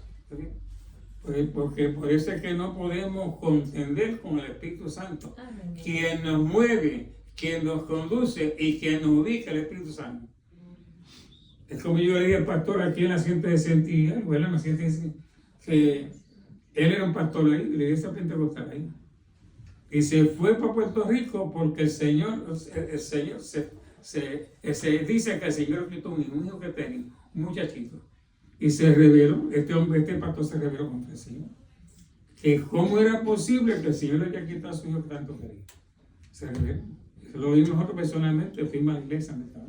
Porque por eso es que no podemos contender con el Espíritu Santo. Amén. Quien nos mueve, quien nos conduce y quien nos ubica el Espíritu Santo. Es como yo le dije al pastor aquí en la Ciente de Santiago, bueno, en la Ciente de que él era un pastor ahí, la iglesia pentecostal ahí. Y se fue para Puerto Rico porque el Señor se dice que el Señor quitó un hijo que tenía, un muchachito. Y se reveló, este pastor se reveló contra el Señor. Que cómo era posible que el Señor le haya quitado a su hijo que tanto quería. Se reveló. Eso lo vimos nosotros personalmente, fuimos a la iglesia donde estaba.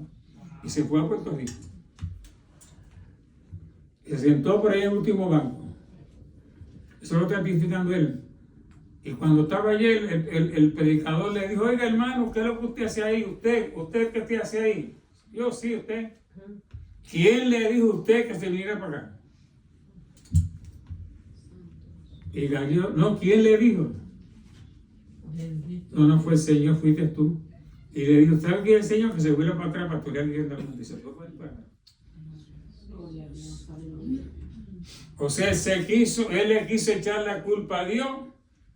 Y se fue a Puerto Rico. Se sentó por ahí en el último banco. Eso lo está testificando él. Y cuando estaba allí, el predicador le dijo, oiga hermano, ¿qué es lo que usted hace ahí? ¿Usted qué usted hace ahí? Yo, sí, usted. ¿Quién le dijo a usted que se viniera para acá? Y Galileo, no, ¿quién le dijo? Bendito. No fue el Señor, fuiste tú. Y le dijo, ¿sabe quién es el Señor? Que se vuelve para atrás para pastorear viviendo al mundo. Y se fue para acá. Gloria a Dios. Aleluya. O sea, él le quiso echar la culpa a Dios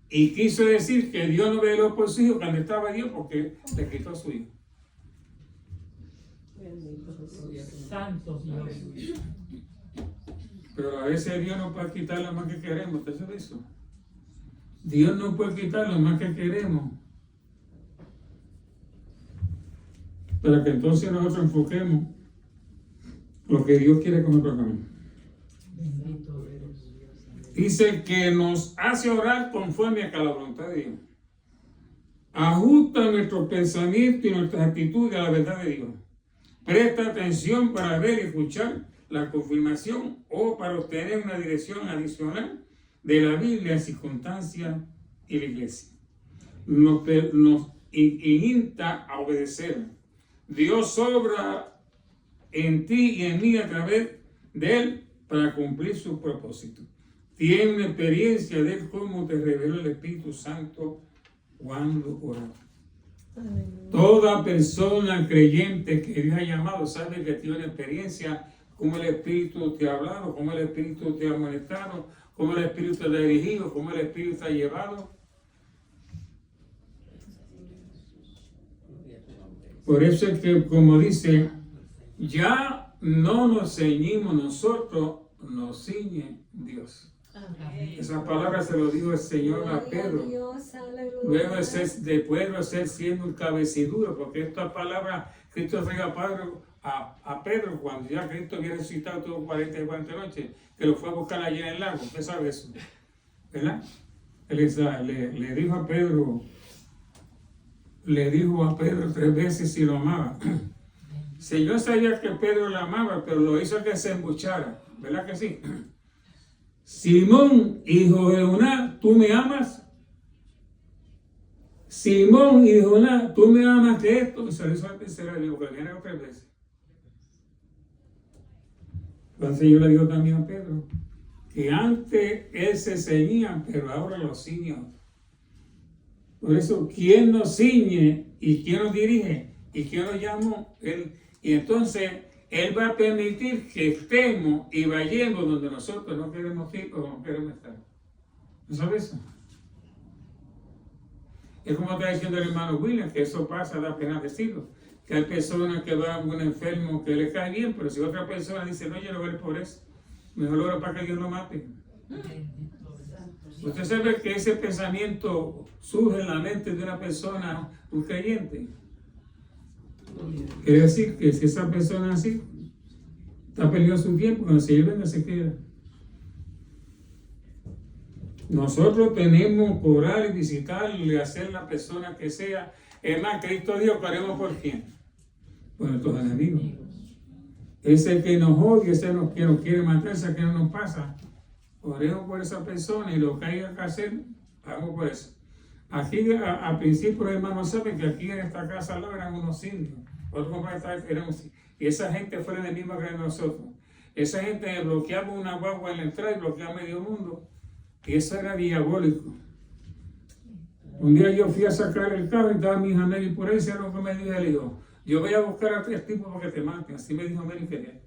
y quiso decir que Dios no veló por su hijo cuando estaba Dios porque le quitó a su hijo. Bendito Jesús. Santo Dios. Pero a veces Dios no puede quitar lo más que queremos. ¿Usted sabe eso? Dios no puede quitar lo más que queremos. Para que entonces nosotros enfoquemos lo que Dios quiere con nosotros también. Bendito Dios. Dice que nos hace orar conforme a la voluntad de Dios. Ajusta nuestro pensamiento y nuestras actitudes a la verdad de Dios. Presta atención para ver y escuchar la confirmación o para obtener una dirección adicional de la Biblia en circunstancias y la iglesia. Nos insta a obedecer. Dios obra en ti y en mí a través de Él para cumplir su propósito. Tiene una experiencia de cómo te reveló el Espíritu Santo cuando oras. Toda persona creyente que Dios ha llamado sabe que tiene una experiencia, cómo el Espíritu te ha hablado, cómo el Espíritu te ha amonestado, cómo el Espíritu te ha dirigido, cómo el Espíritu te ha llevado. Por eso es que, como dice, ya no nos ceñimos nosotros, nos ciñe Dios. Amén. Esas palabras se lo dijo el Señor a Pedro. Dios, aleluya. Luego después de ser siendo un cabeciduro, porque esta palabra Cristo regaló a Pedro cuando ya Cristo había resucitado todo 40 y 40 noches, que lo fue a buscar allá en el lago. ¿Usted sabe eso? ¿Verdad? Él le dijo a Pedro 3 veces si lo amaba. Señor sabía que Pedro lo amaba, pero lo hizo que se embuchara. ¿Verdad que sí? Simón, hijo de Joná, ¿tú me amas? Simón, hijo de Joná, ¿tú me amas de esto? Y se lo hizo a la tercera vez, porque viene 3 veces. Entonces yo le digo también a Pedro, que antes él se ceñía, pero ahora lo ciñe otro. Por eso, ¿quién nos ciñe y quién nos dirige y quién nos llamó? Él. Y entonces Él va a permitir que estemos y vayamos donde nosotros no queremos ir o no queremos estar. ¿No sabes eso? Es como está diciendo el hermano William, que eso pasa, da pena decirlo. Que hay personas que van a un enfermo que le cae bien, pero si otra persona dice, no, yo no voy por eso, mejor oro para que Dios lo mate. Usted sabe que ese pensamiento surge en la mente de una persona, un creyente. Quiere decir que si esa persona es así, está perdiendo su tiempo, cuando se lleven, se queda. Nosotros tenemos que orar y visitarle, hacer la persona que sea. Es más, Cristo dijo que haremos por quién. Por nuestros enemigos. Ese que nos odia, ese que nos quiere matar, ese que no nos pasa. Oremos por esa persona y lo que haya que hacer, hagamos por eso. Aquí, a principio, los hermanos saben que aquí en esta casa al lado eran unos indios. Otros compañeros eran unos indios. Y esa gente fue la misma que nosotros. Esa gente bloqueaba una guagua en la entrada y bloqueaba medio mundo. Y eso era diabólico. Un día yo fui a sacar el carro y estaba mi hija Mary por ahí, y lo que me dijo, le dijo, yo voy a buscar a 3 tipos para que te maten. Así me dijo Mary que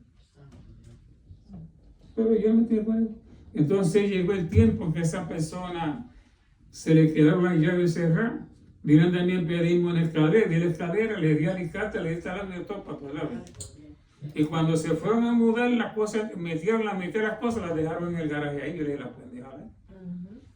pero yo me tiré por ahí. Entonces llegó el tiempo en que esa persona se le quedaron las llaves cerradas. Vieron también pedimos en escalera, di la escalera, le di alicate, le di talán de todo para toda la vez. Y cuando se fueron a mudar las cosas, metieron las cosas, las dejaron en el garaje ahí, yo le dije, la pueden dejar ahí.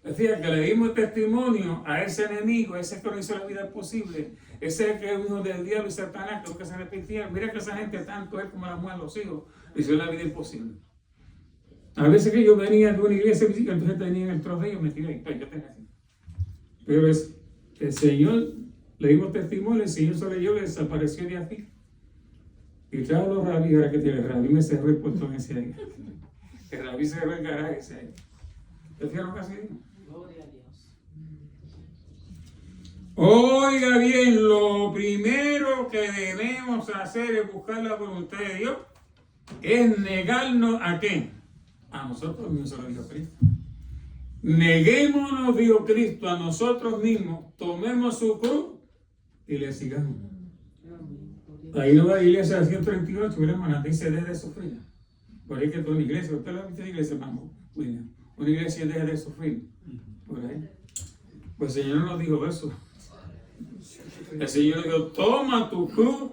Decía que le dimos testimonio a ese enemigo, ese que no hizo la vida posible, ese que es uno del diablo y Satanás, que se arrepintieron. Mira que esa gente, tanto él como la mujer, los hijos, le hicieron la vida imposible. A veces que yo venía de una iglesia, entonces tenía el trozo de ellos metido ahí, pues yo tenía así. Pero el Señor, le dimos testimonio, el Señor sobre ellos le desapareció de aquí. Y trajo los rabí, ahora que tiene el rabí, me cerró el puesto en ese ahí. El rabí cerró el garaje ese ahí. ¿Te fijas lo que así? Gloria a Dios. Oiga bien, lo primero que debemos hacer es buscar la voluntad de Dios. Es negarnos a qué? A nosotros mismos, se lo dijo Cristo. Neguémonos, dijo Cristo, a nosotros mismos, tomemos su cruz y le sigamos. Ahí no va a la iglesia de 138, hermano, dice deje de sufrir. Por ahí que toda una iglesia, usted lo ha visto en la iglesia, hermano William. Una iglesia deja de sufrir. Por ahí. Pues el Señor no nos dijo eso. El Señor dijo, toma tu cruz,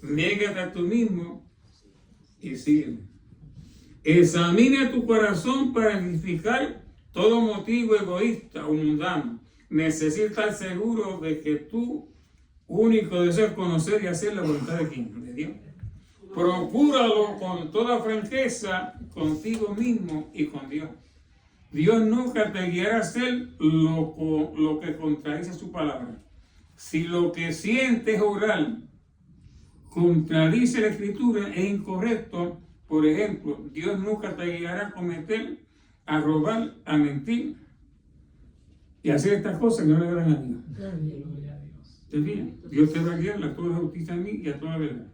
niégate a tú mismo y sígueme. Examina tu corazón para identificar todo motivo egoísta o mundano. Necesitas estar seguro de que tú único deseo es conocer y hacer la voluntad de quién, de Dios. Procúralo con toda franqueza contigo mismo y con Dios. Dios nunca te guiará a hacer lo que contradice su palabra. Si lo que sientes oral contradice la escritura, es incorrecto. Por ejemplo, Dios nunca te guiará a cometer, a robar, a mentir y a hacer estas cosas que no le agradan a Dios. ¿Te fijas? Dios te va a guiar a toda la justicia en mí y a toda la verdad.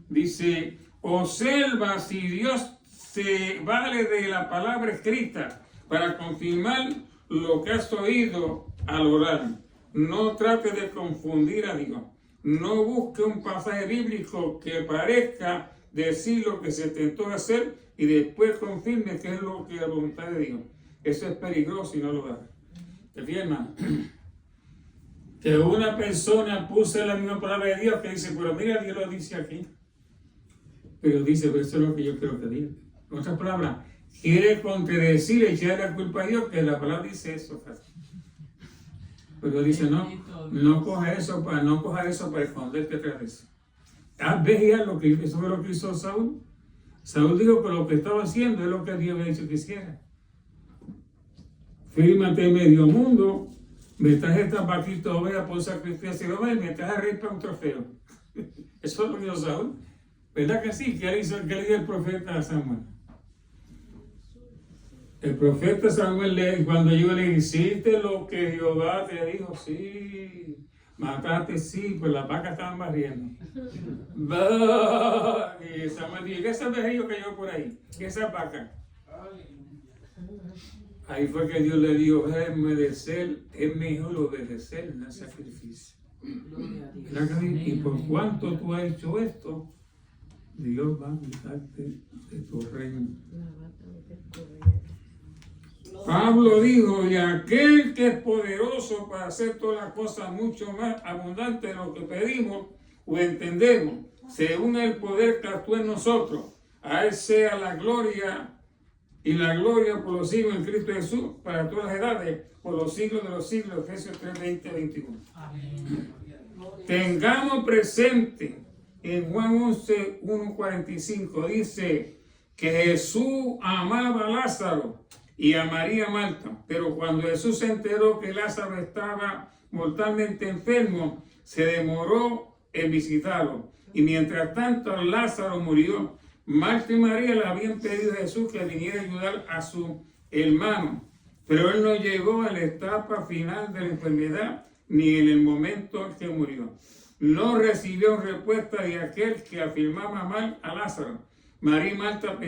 Dice, observa si Dios se vale de la palabra escrita para confirmar lo que has oído al orar. No trate de confundir a Dios. No busque un pasaje bíblico que parezca decir lo que se tentó hacer y después confirme que es lo que es la voluntad de Dios. Eso es peligroso y no lo haga. ¿Te fijas, hermano? Que una persona puso la misma palabra de Dios que dice, pero mira, Dios lo dice aquí. Pero dice, pero eso es lo que yo creo que diga. En otras palabras, quiere contradecir, echar la culpa a Dios, que la palabra dice eso. Pero dice, no coja eso para esconderte atrás de eso. ¿Ves lo que eso fue lo que hizo Saúl? Saúl dijo que lo que estaba haciendo es lo que Dios había dicho que hiciera. Fírmate medio mundo, me traje esta vaquita de oveja por sacrificio a Jehová y me traje rey para un trofeo. Eso es lo que hizo Saúl. ¿Verdad que sí? ¿Qué le hizo el profeta Samuel? El profeta Samuel, cuando yo le hiciste lo que Jehová te dijo, sí, mataste, sí, pues las vacas estaban barriendo. Y Samuel dijo, ¿qué es ese vejello que yo por ahí? ¿Qué es esa vaca? Ahí fue que Dios le dijo, es mejor obedecer en el sacrificio. Y por cuanto tú has hecho esto, Dios va a quitarte de tu reino. Pablo dijo, y aquel que es poderoso para hacer todas las cosas mucho más abundantes de lo que pedimos o entendemos, según el poder que actúa en nosotros, a él sea la gloria y la gloria por los siglos en Cristo Jesús, para todas las edades, por los siglos de los siglos, Efesios 3, 20, 21. Amén. Tengamos presente, en Juan 11, 1, 45, dice que Jesús amaba a Lázaro y a María Marta. Pero cuando Jesús se enteró que Lázaro estaba mortalmente enfermo, se demoró en visitarlo. Y mientras tanto Lázaro murió. Marta y María le habían pedido a Jesús que viniera a ayudar a su hermano, pero él no llegó a la etapa final de la enfermedad ni en el momento en que murió. No recibió respuesta de aquel que afirmaba mal a Lázaro. María y Marta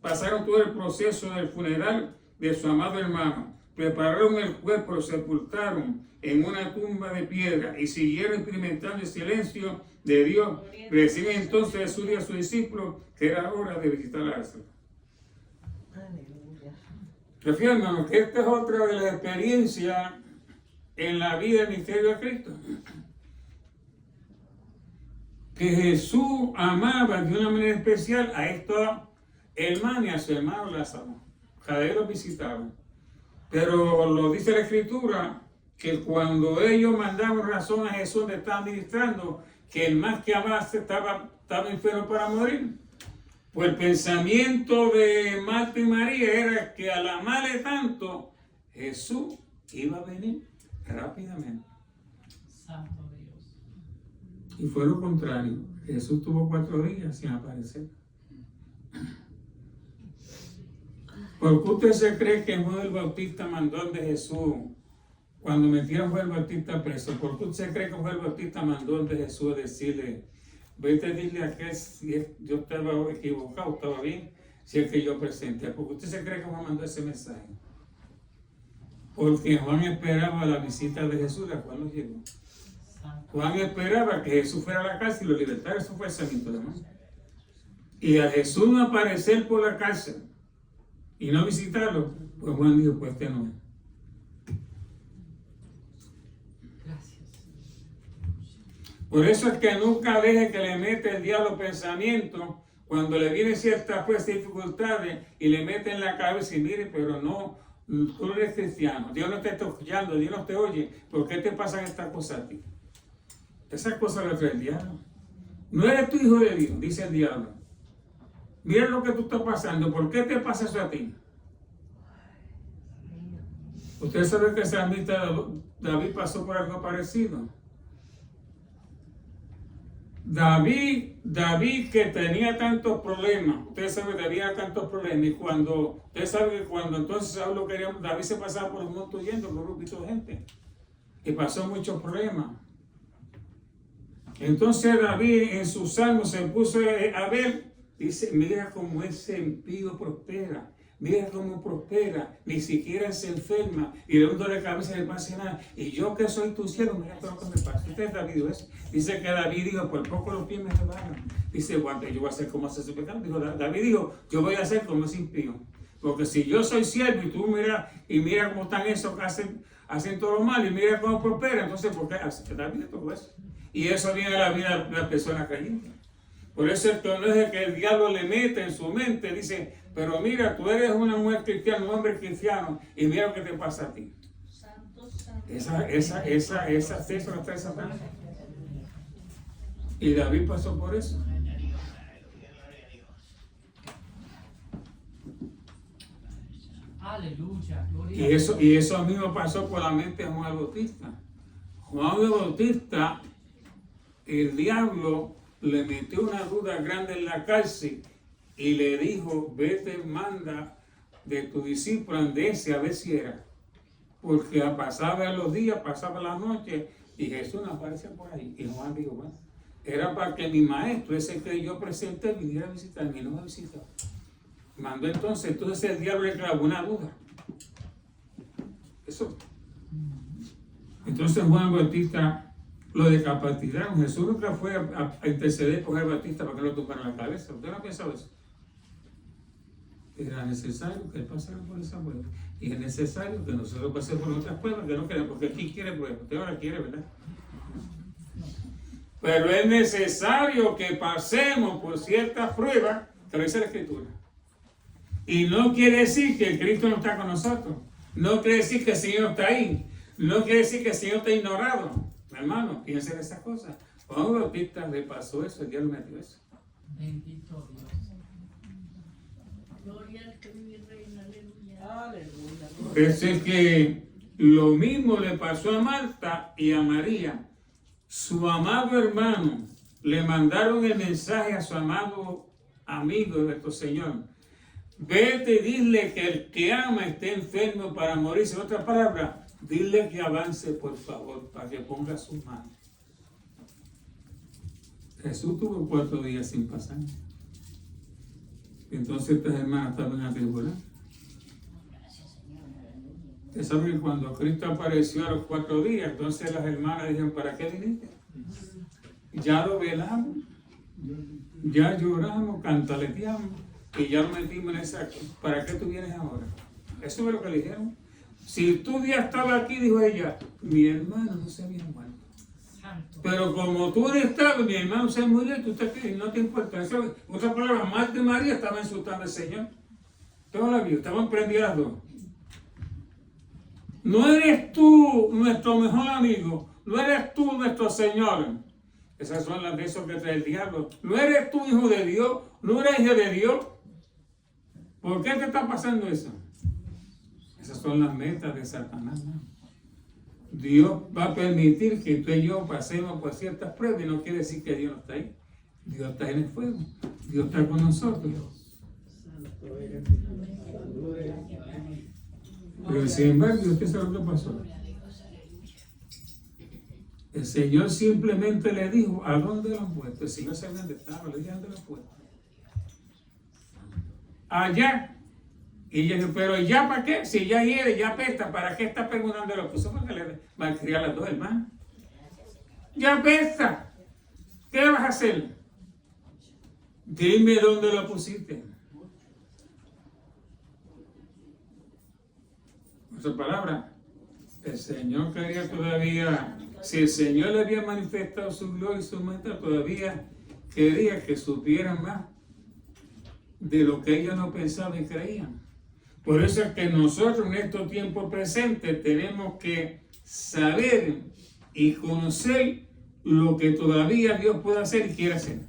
pasaron todo el proceso del funeral de su amado hermano. Prepararon el cuerpo, lo sepultaron en una tumba de piedra y siguieron experimentando el silencio de Dios. Reciben entonces Jesús y a sus discípulos que era hora de visitar a Lázaro. Aleluya. Refiero, hermano, que esta es otra de las experiencias en la vida del misterio de Cristo. Que Jesús amaba de una manera especial a esta hermana y a su hermano Lázaro. Cada vez los visitaban. Pero lo dice la Escritura, que cuando ellos mandaban razón a Jesús, le estaban ministrando, que el más que amase estaba enfermo para morir. Pues el pensamiento de Marta y María era que al amarle tanto, Jesús iba a venir rápidamente. Santo Dios. Y fue lo contrario. Jesús tuvo 4 días sin aparecer. ¿Por qué usted se cree que Juan el Bautista mandó de Jesús cuando metieron a Juan el Bautista preso? ¿Por qué usted cree que Juan el Bautista mandó de Jesús a decirle, vete a decirle a aquel si yo estaba equivocado, estaba bien, si es que yo presenté? ¿Por qué usted se cree que Juan mandó ese mensaje? Porque Juan esperaba la visita de Jesús, la cual no llegó. Juan esperaba que Jesús fuera a la cárcel y lo libertara. Eso fue el pensamiento de Juan. Y a Jesús no aparecer por la cárcel y no visitarlo, pues Juan dijo, pues este no es. Gracias. Por eso es que nunca deje que le mete el diablo pensamiento cuando le vienen ciertas dificultades y le mete en la cabeza y mire, pero no, tú no eres cristiano, Dios no te está escuchando, Dios no te oye, ¿por qué te pasan estas cosas a ti? Esas cosas las trae el diablo. No eres tu hijo de Dios, dice el diablo. Mira lo que tú estás pasando, ¿por qué te pasa eso a ti? Usted sabe que el salmista David pasó por algo parecido. David que tenía tantos problemas, usted sabe que había tantos problemas, y usted sabe que cuando entonces Saulo quería, David se pasaba por el monte huyendo con un grupito de gente, y pasó muchos problemas. Entonces David en su salmo se puso a ver, dice, mira cómo ese impío prospera, mira cómo prospera, ni siquiera se enferma, y de un dolor de cabeza le pasa nada, y yo que soy tu siervo, mira todo lo que me pasa. Usted David eso. Dice que David dijo, por poco los pies me resbalan. Dice, bueno, yo voy a hacer como hace su pecado. Dijo, David dijo, yo voy a hacer como ese impío, porque si yo soy siervo y tú mira cómo están esos que hacen todo lo mal, y mira cómo prospera, entonces ¿por qué hace? David todo eso? Y eso viene a la vida de la persona creyente. Por eso esto no es de que el diablo le mete en su mente, dice, pero mira, tú eres una mujer cristiana, un hombre cristiano, y mira lo que te pasa a ti. Esa acceso no está esa persona. Y David pasó por eso. Aleluya. Y eso mismo pasó por la mente de Juan el Bautista. Juan el Bautista, el diablo le metió una duda grande en la cárcel y le dijo, vete, manda de tu discípulo Andrés a ver si era. Porque pasaba los días, pasaba las noches y Jesús no aparecía por ahí. Y Juan dijo, bueno, era para que mi maestro, ese que yo presenté, viniera a visitarme y no me visitó. Mandó entonces el diablo le clavó una duda. Eso. Entonces Juan Bautista lo decapacitaron. Jesús nunca fue a interceder por Juan Bautista para que lo tocaran la cabeza. ¿Usted no piensa eso? Era necesario que él pasara por esa prueba. Y es necesario que nosotros pasemos por otras pruebas que no queremos, porque aquí quiere pruebas. Usted ahora quiere, ¿verdad? Pero es necesario que pasemos por ciertas pruebas que lo dice la Escritura. Y no quiere decir que el Cristo no está con nosotros. No quiere decir que el Señor no está ahí. No quiere decir que el Señor está ignorado. Hermano, piensen en esas cosas. Juan Bautista le pasó eso, el diablo metió eso. Bendito Dios. Gloria al que vive y reina. Aleluya. Por eso es que lo mismo le pasó a Marta y a María. Su amado hermano le mandaron el mensaje a su amado amigo de nuestro Señor. Vete y dile que el que ama está enfermo para morirse. En otras palabras, dile que avance, por favor, para que ponga sus manos. Jesús tuvo 4 días sin pasar. Entonces estas hermanas estaban atribuladas. Usted sabe que cuando Cristo apareció a los 4 días, entonces las hermanas dijeron, ¿para qué viniste? Ya lo velamos, ya lloramos, cantaleteamos y ya lo metimos en esa. ¿Para qué tú vienes ahora? Eso es lo que le dijeron. Si tú ya estabas aquí, dijo ella, mi hermano no se había muerto. Santo. Pero como tú no estabas, mi hermano se murió y tú estás aquí, no te importa. Eso, en otras palabras, Marta y María estaban insultando al Señor. Toda la vida, estaban prendidas las dos. No eres tú nuestro mejor amigo, no eres tú nuestro Señor. Esas son las besos que trae el diablo. No eres tú hijo de Dios, no eres hijo de Dios. ¿Por qué te está pasando eso? Esas son las metas de Satanás. Dios va a permitir que tú y yo pasemos por ciertas pruebas y no quiere decir que Dios no está ahí. Dios está en el fuego, Dios está con nosotros. Pero sin embargo, ¿usted sabe lo que pasó? El Señor simplemente le dijo, ¿a dónde lo han puesto? El Señor sabía dónde estaba, le dijo, ¿a dónde lo han puesto? Allá. Y ella dijo, ¿pero ya para qué? Si ya hiere, ya apesta, ¿para qué está preguntando lo que puso? Porque le va a criar a las dos hermanas. Ya apesta. ¿Qué vas a hacer? Dime dónde lo pusiste. Otra palabra, el Señor quería todavía, si el Señor le había manifestado su gloria y su majestad, todavía quería que supieran más de lo que ellos no pensaban y creían. Por eso es que nosotros en estos tiempos presentes tenemos que saber y conocer lo que todavía Dios puede hacer y quiere hacer.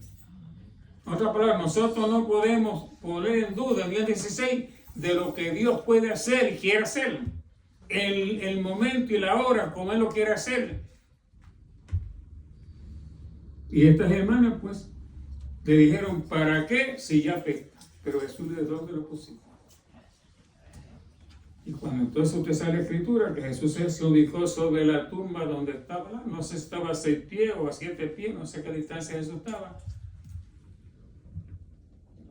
En otras palabras, nosotros no podemos poner en duda en el 16 de lo que Dios puede hacer y quiere hacer. El momento y la hora como Él lo quiere hacer. Y estas hermanas pues le dijeron, ¿para qué? Si ya apesta. Pero Jesús le dio de lo posible. Y cuando entonces usted sale la escritura, que Jesús se ubicó sobre la tumba donde estaba, no sé si estaba a 6 pies o a 7 pies, no sé qué distancia Jesús estaba.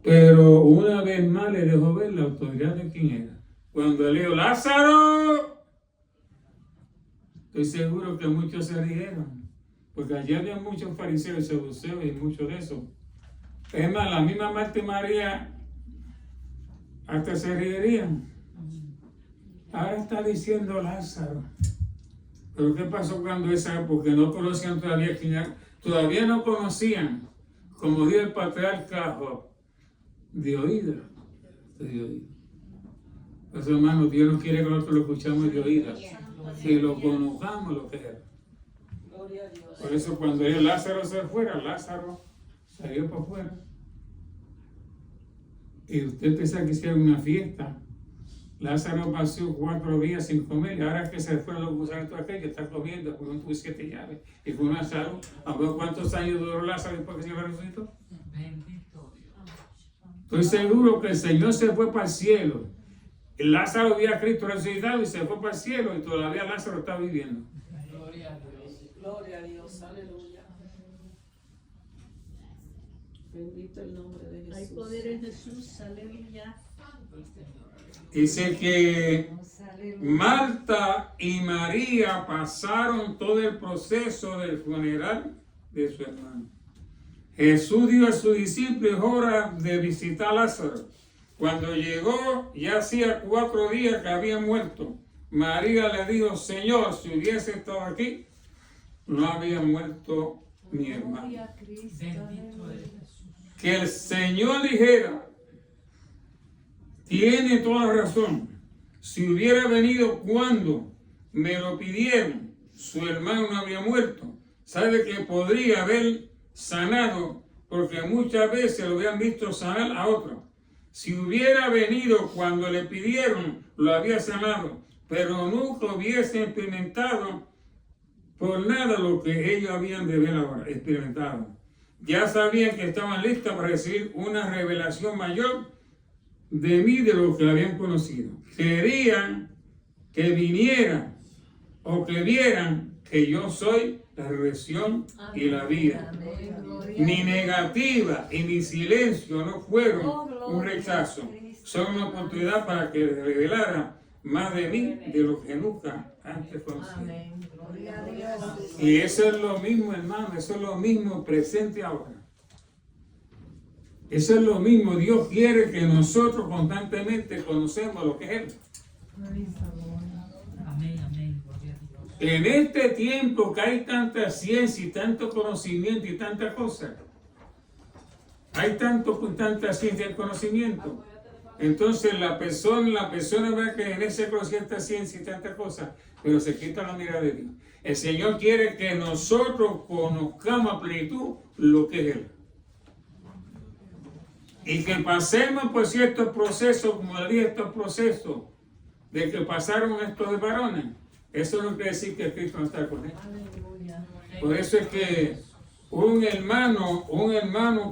Pero una vez más le dejó ver la autoridad de quién era. Cuando le dijo, ¡Lázaro! Estoy seguro que muchos se rieron, porque allí había muchos fariseos y saduceos y muchos de esos. Es más, la misma Marta y María hasta se reirían. Ahora está diciendo Lázaro. Pero ¿qué pasó cuando esa? Porque no conocían todavía quién era. Todavía no conocían, como dijo el patriarca Job, de oída. Pues hermano, Dios no quiere que nosotros lo escuchamos de oída, que lo conozcamos lo que es. Gloria a Dios. Por eso cuando el Lázaro se fuera, Lázaro salió para afuera. Y usted piensa que hicieron una fiesta. Lázaro pasó 4 días sin comer y ahora que se fueron los gusanos todo aquello, está comiendo con un 7 llaves y con una salud. ¿Cuántos años duró Lázaro después que se resucitó? Bendito Dios. Estoy seguro que el Señor se fue para el cielo. Lázaro vio a Cristo resucitado y se fue para el cielo y todavía Lázaro está viviendo. Gloria a Dios. Gloria a Dios. Aleluya. Bendito el nombre de Jesús. Hay poder en Jesús, aleluya. Dice que Aleluya. Marta y María pasaron todo el proceso del funeral de su hermano. Jesús dio a sus discípulos hora de visitar a Lázaro. Cuando llegó, ya hacía 4 días que había muerto. María le dijo, Señor, si hubiese estado aquí, no había muerto mi hermano. Gloria a Cristo, Bendito es aleluya. Jesús. Que el Señor dijera, tiene toda razón. Si hubiera venido cuando me lo pidieron, su hermano no habría muerto. Sabe que podría haber sanado, porque muchas veces lo habían visto sanar a otro. Si hubiera venido cuando le pidieron, lo había sanado, pero nunca hubiese experimentado por nada lo que ellos habían de ver ahora, experimentado. Ya sabían que estaban listos para recibir una revelación mayor de mí de lo que habían conocido. Querían que viniera o que vieran que yo soy la resurrección y la vida. Mi negativa y mi silencio no fueron un rechazo, son una oportunidad para que revelara más de mí de lo que nunca antes conocí. Y eso es lo mismo, hermano, eso es lo mismo presente ahora. Eso es lo mismo. Dios quiere que nosotros constantemente conocemos lo que es Él. Amén, amén. Gloria a Dios. En este tiempo que hay tanta ciencia y tanto conocimiento y tanta cosa, hay tanta ciencia y conocimiento. Entonces la persona va a creer en ese conocimiento, tanta ciencia y tanta cosa, pero se quita la mirada de Dios. El Señor quiere que nosotros conozcamos a plenitud lo que es Él. Y que pasemos por ciertos procesos, como le dije, estos procesos de que pasaron estos de varones. Eso no quiere decir que Cristo no está con él. Por eso es que un hermano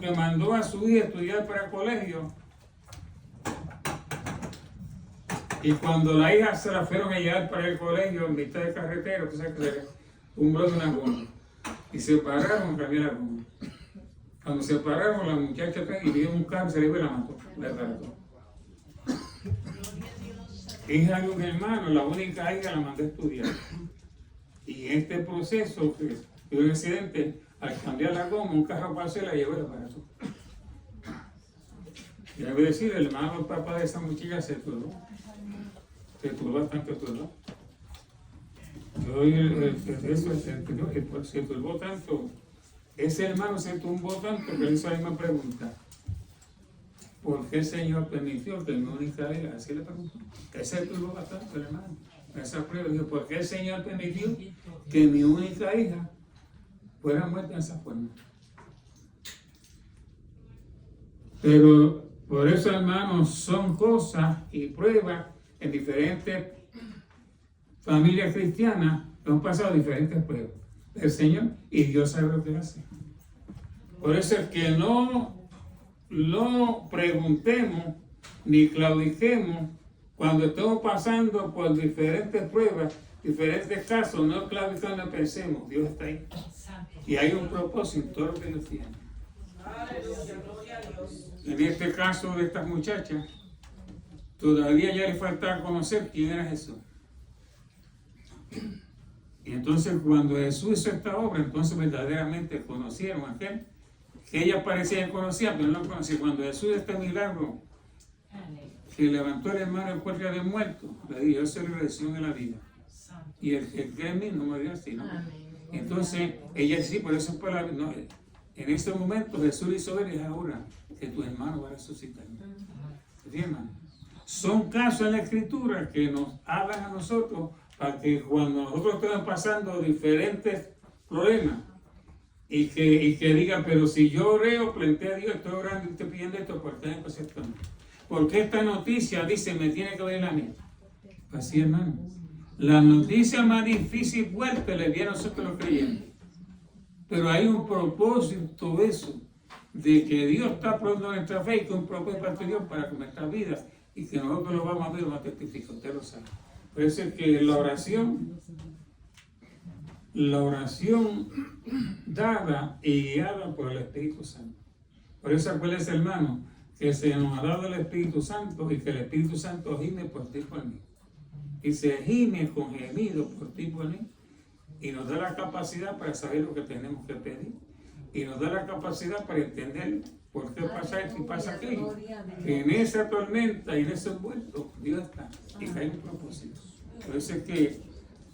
que mandó a su hija a estudiar para el colegio, y cuando la hija se la fueron a llevar para el colegio en mitad de carretera, que un bloque de una goma, y se pararon a cambiar la goma. Cuando se pararon, la muchacha y vio un carro, se le iba y la mató, la trató. Hija de un hermano, la única hija la mandé a estudiar. Y en este proceso, que tuvo un accidente, al cambiar la goma, un carro pasó y la llevó y la parató. Y debo decir, el hermano, el papá de esa muchacha se turbó. Se turbó. Se turbó tanto. Ese hermano se tumbó tanto que le hizo la misma pregunta. ¿Por qué el Señor permitió que mi única hija, así le preguntó, que se turbó bastante el hermano? Esa prueba dijo, ¿por qué el Señor permitió que mi única hija fuera muerta de esa forma? Pero por eso, hermanos, son cosas y pruebas en diferentes familias cristianas que han pasado diferentes pruebas del Señor y Dios sabe lo que hace. Por eso es que no preguntemos ni claudiquemos cuando estamos pasando por diferentes pruebas, diferentes casos, no claudiquemos, no pensemos, Dios está ahí. Y hay un propósito en todo lo que Dios tiene. En este caso de estas muchachas, todavía ya le faltaba conocer quién era Jesús. Y entonces cuando Jesús hizo esta obra, entonces verdaderamente conocieron a aquel que ella parecía que conocía, pero no lo conocía. Cuando Jesús este milagro que levantó el hermano del cuerpo de muerto, le dijo, yo soy la resurrección y la vida. Y el que cree en mí no me dirá así, ¿no? Entonces ella sí, por eso fue no, en ese momento Jesús le hizo ver, es ahora que tu hermano va a resucitar. ¿Sí, hermano? Son casos en la Escritura que nos hablan a nosotros para que cuando nosotros estemos pasando diferentes problemas y que digan, pero si yo oreo, planteé a Dios, estoy orando y estoy pidiendo esto, ¿por qué no esto no? Porque esta noticia dice, me tiene que venir a mí. Así, hermano. La noticia más difícil y fuerte le di a nosotros los creyentes. Pero hay un propósito eso, de que Dios está probando nuestra fe y que un propósito para Dios para con nuestra vida y que nosotros lo vamos a ver, vamos a testificar, usted lo sabe. Por eso es que la oración dada y guiada por el Espíritu Santo. Por eso acuérdese, hermano, que se nos ha dado el Espíritu Santo y que el Espíritu Santo gime por ti y por mí. Y se gime con gemido por ti y por mí. Y nos da la capacidad para saber lo que tenemos que pedir. Y nos da la capacidad para entender por qué pasa esto y pasa aquello. En esa tormenta y en ese envuelto, Dios está. Y que hay un propósito. Por eso es que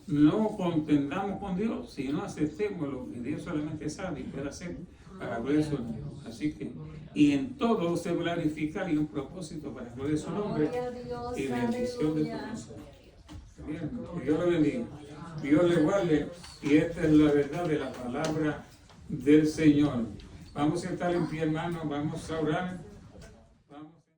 no contendamos con Dios, sino aceptemos lo que Dios solamente sabe y puede hacer para gloria de su nombre. Así que, y en todo se glorifica y un propósito para gloria de su nombre y bendición de todos. Bien, que Dios lo bendiga. Dios le guarde, y esta es la verdad de la palabra del Señor. Vamos a estar en pie, hermanos, vamos a orar.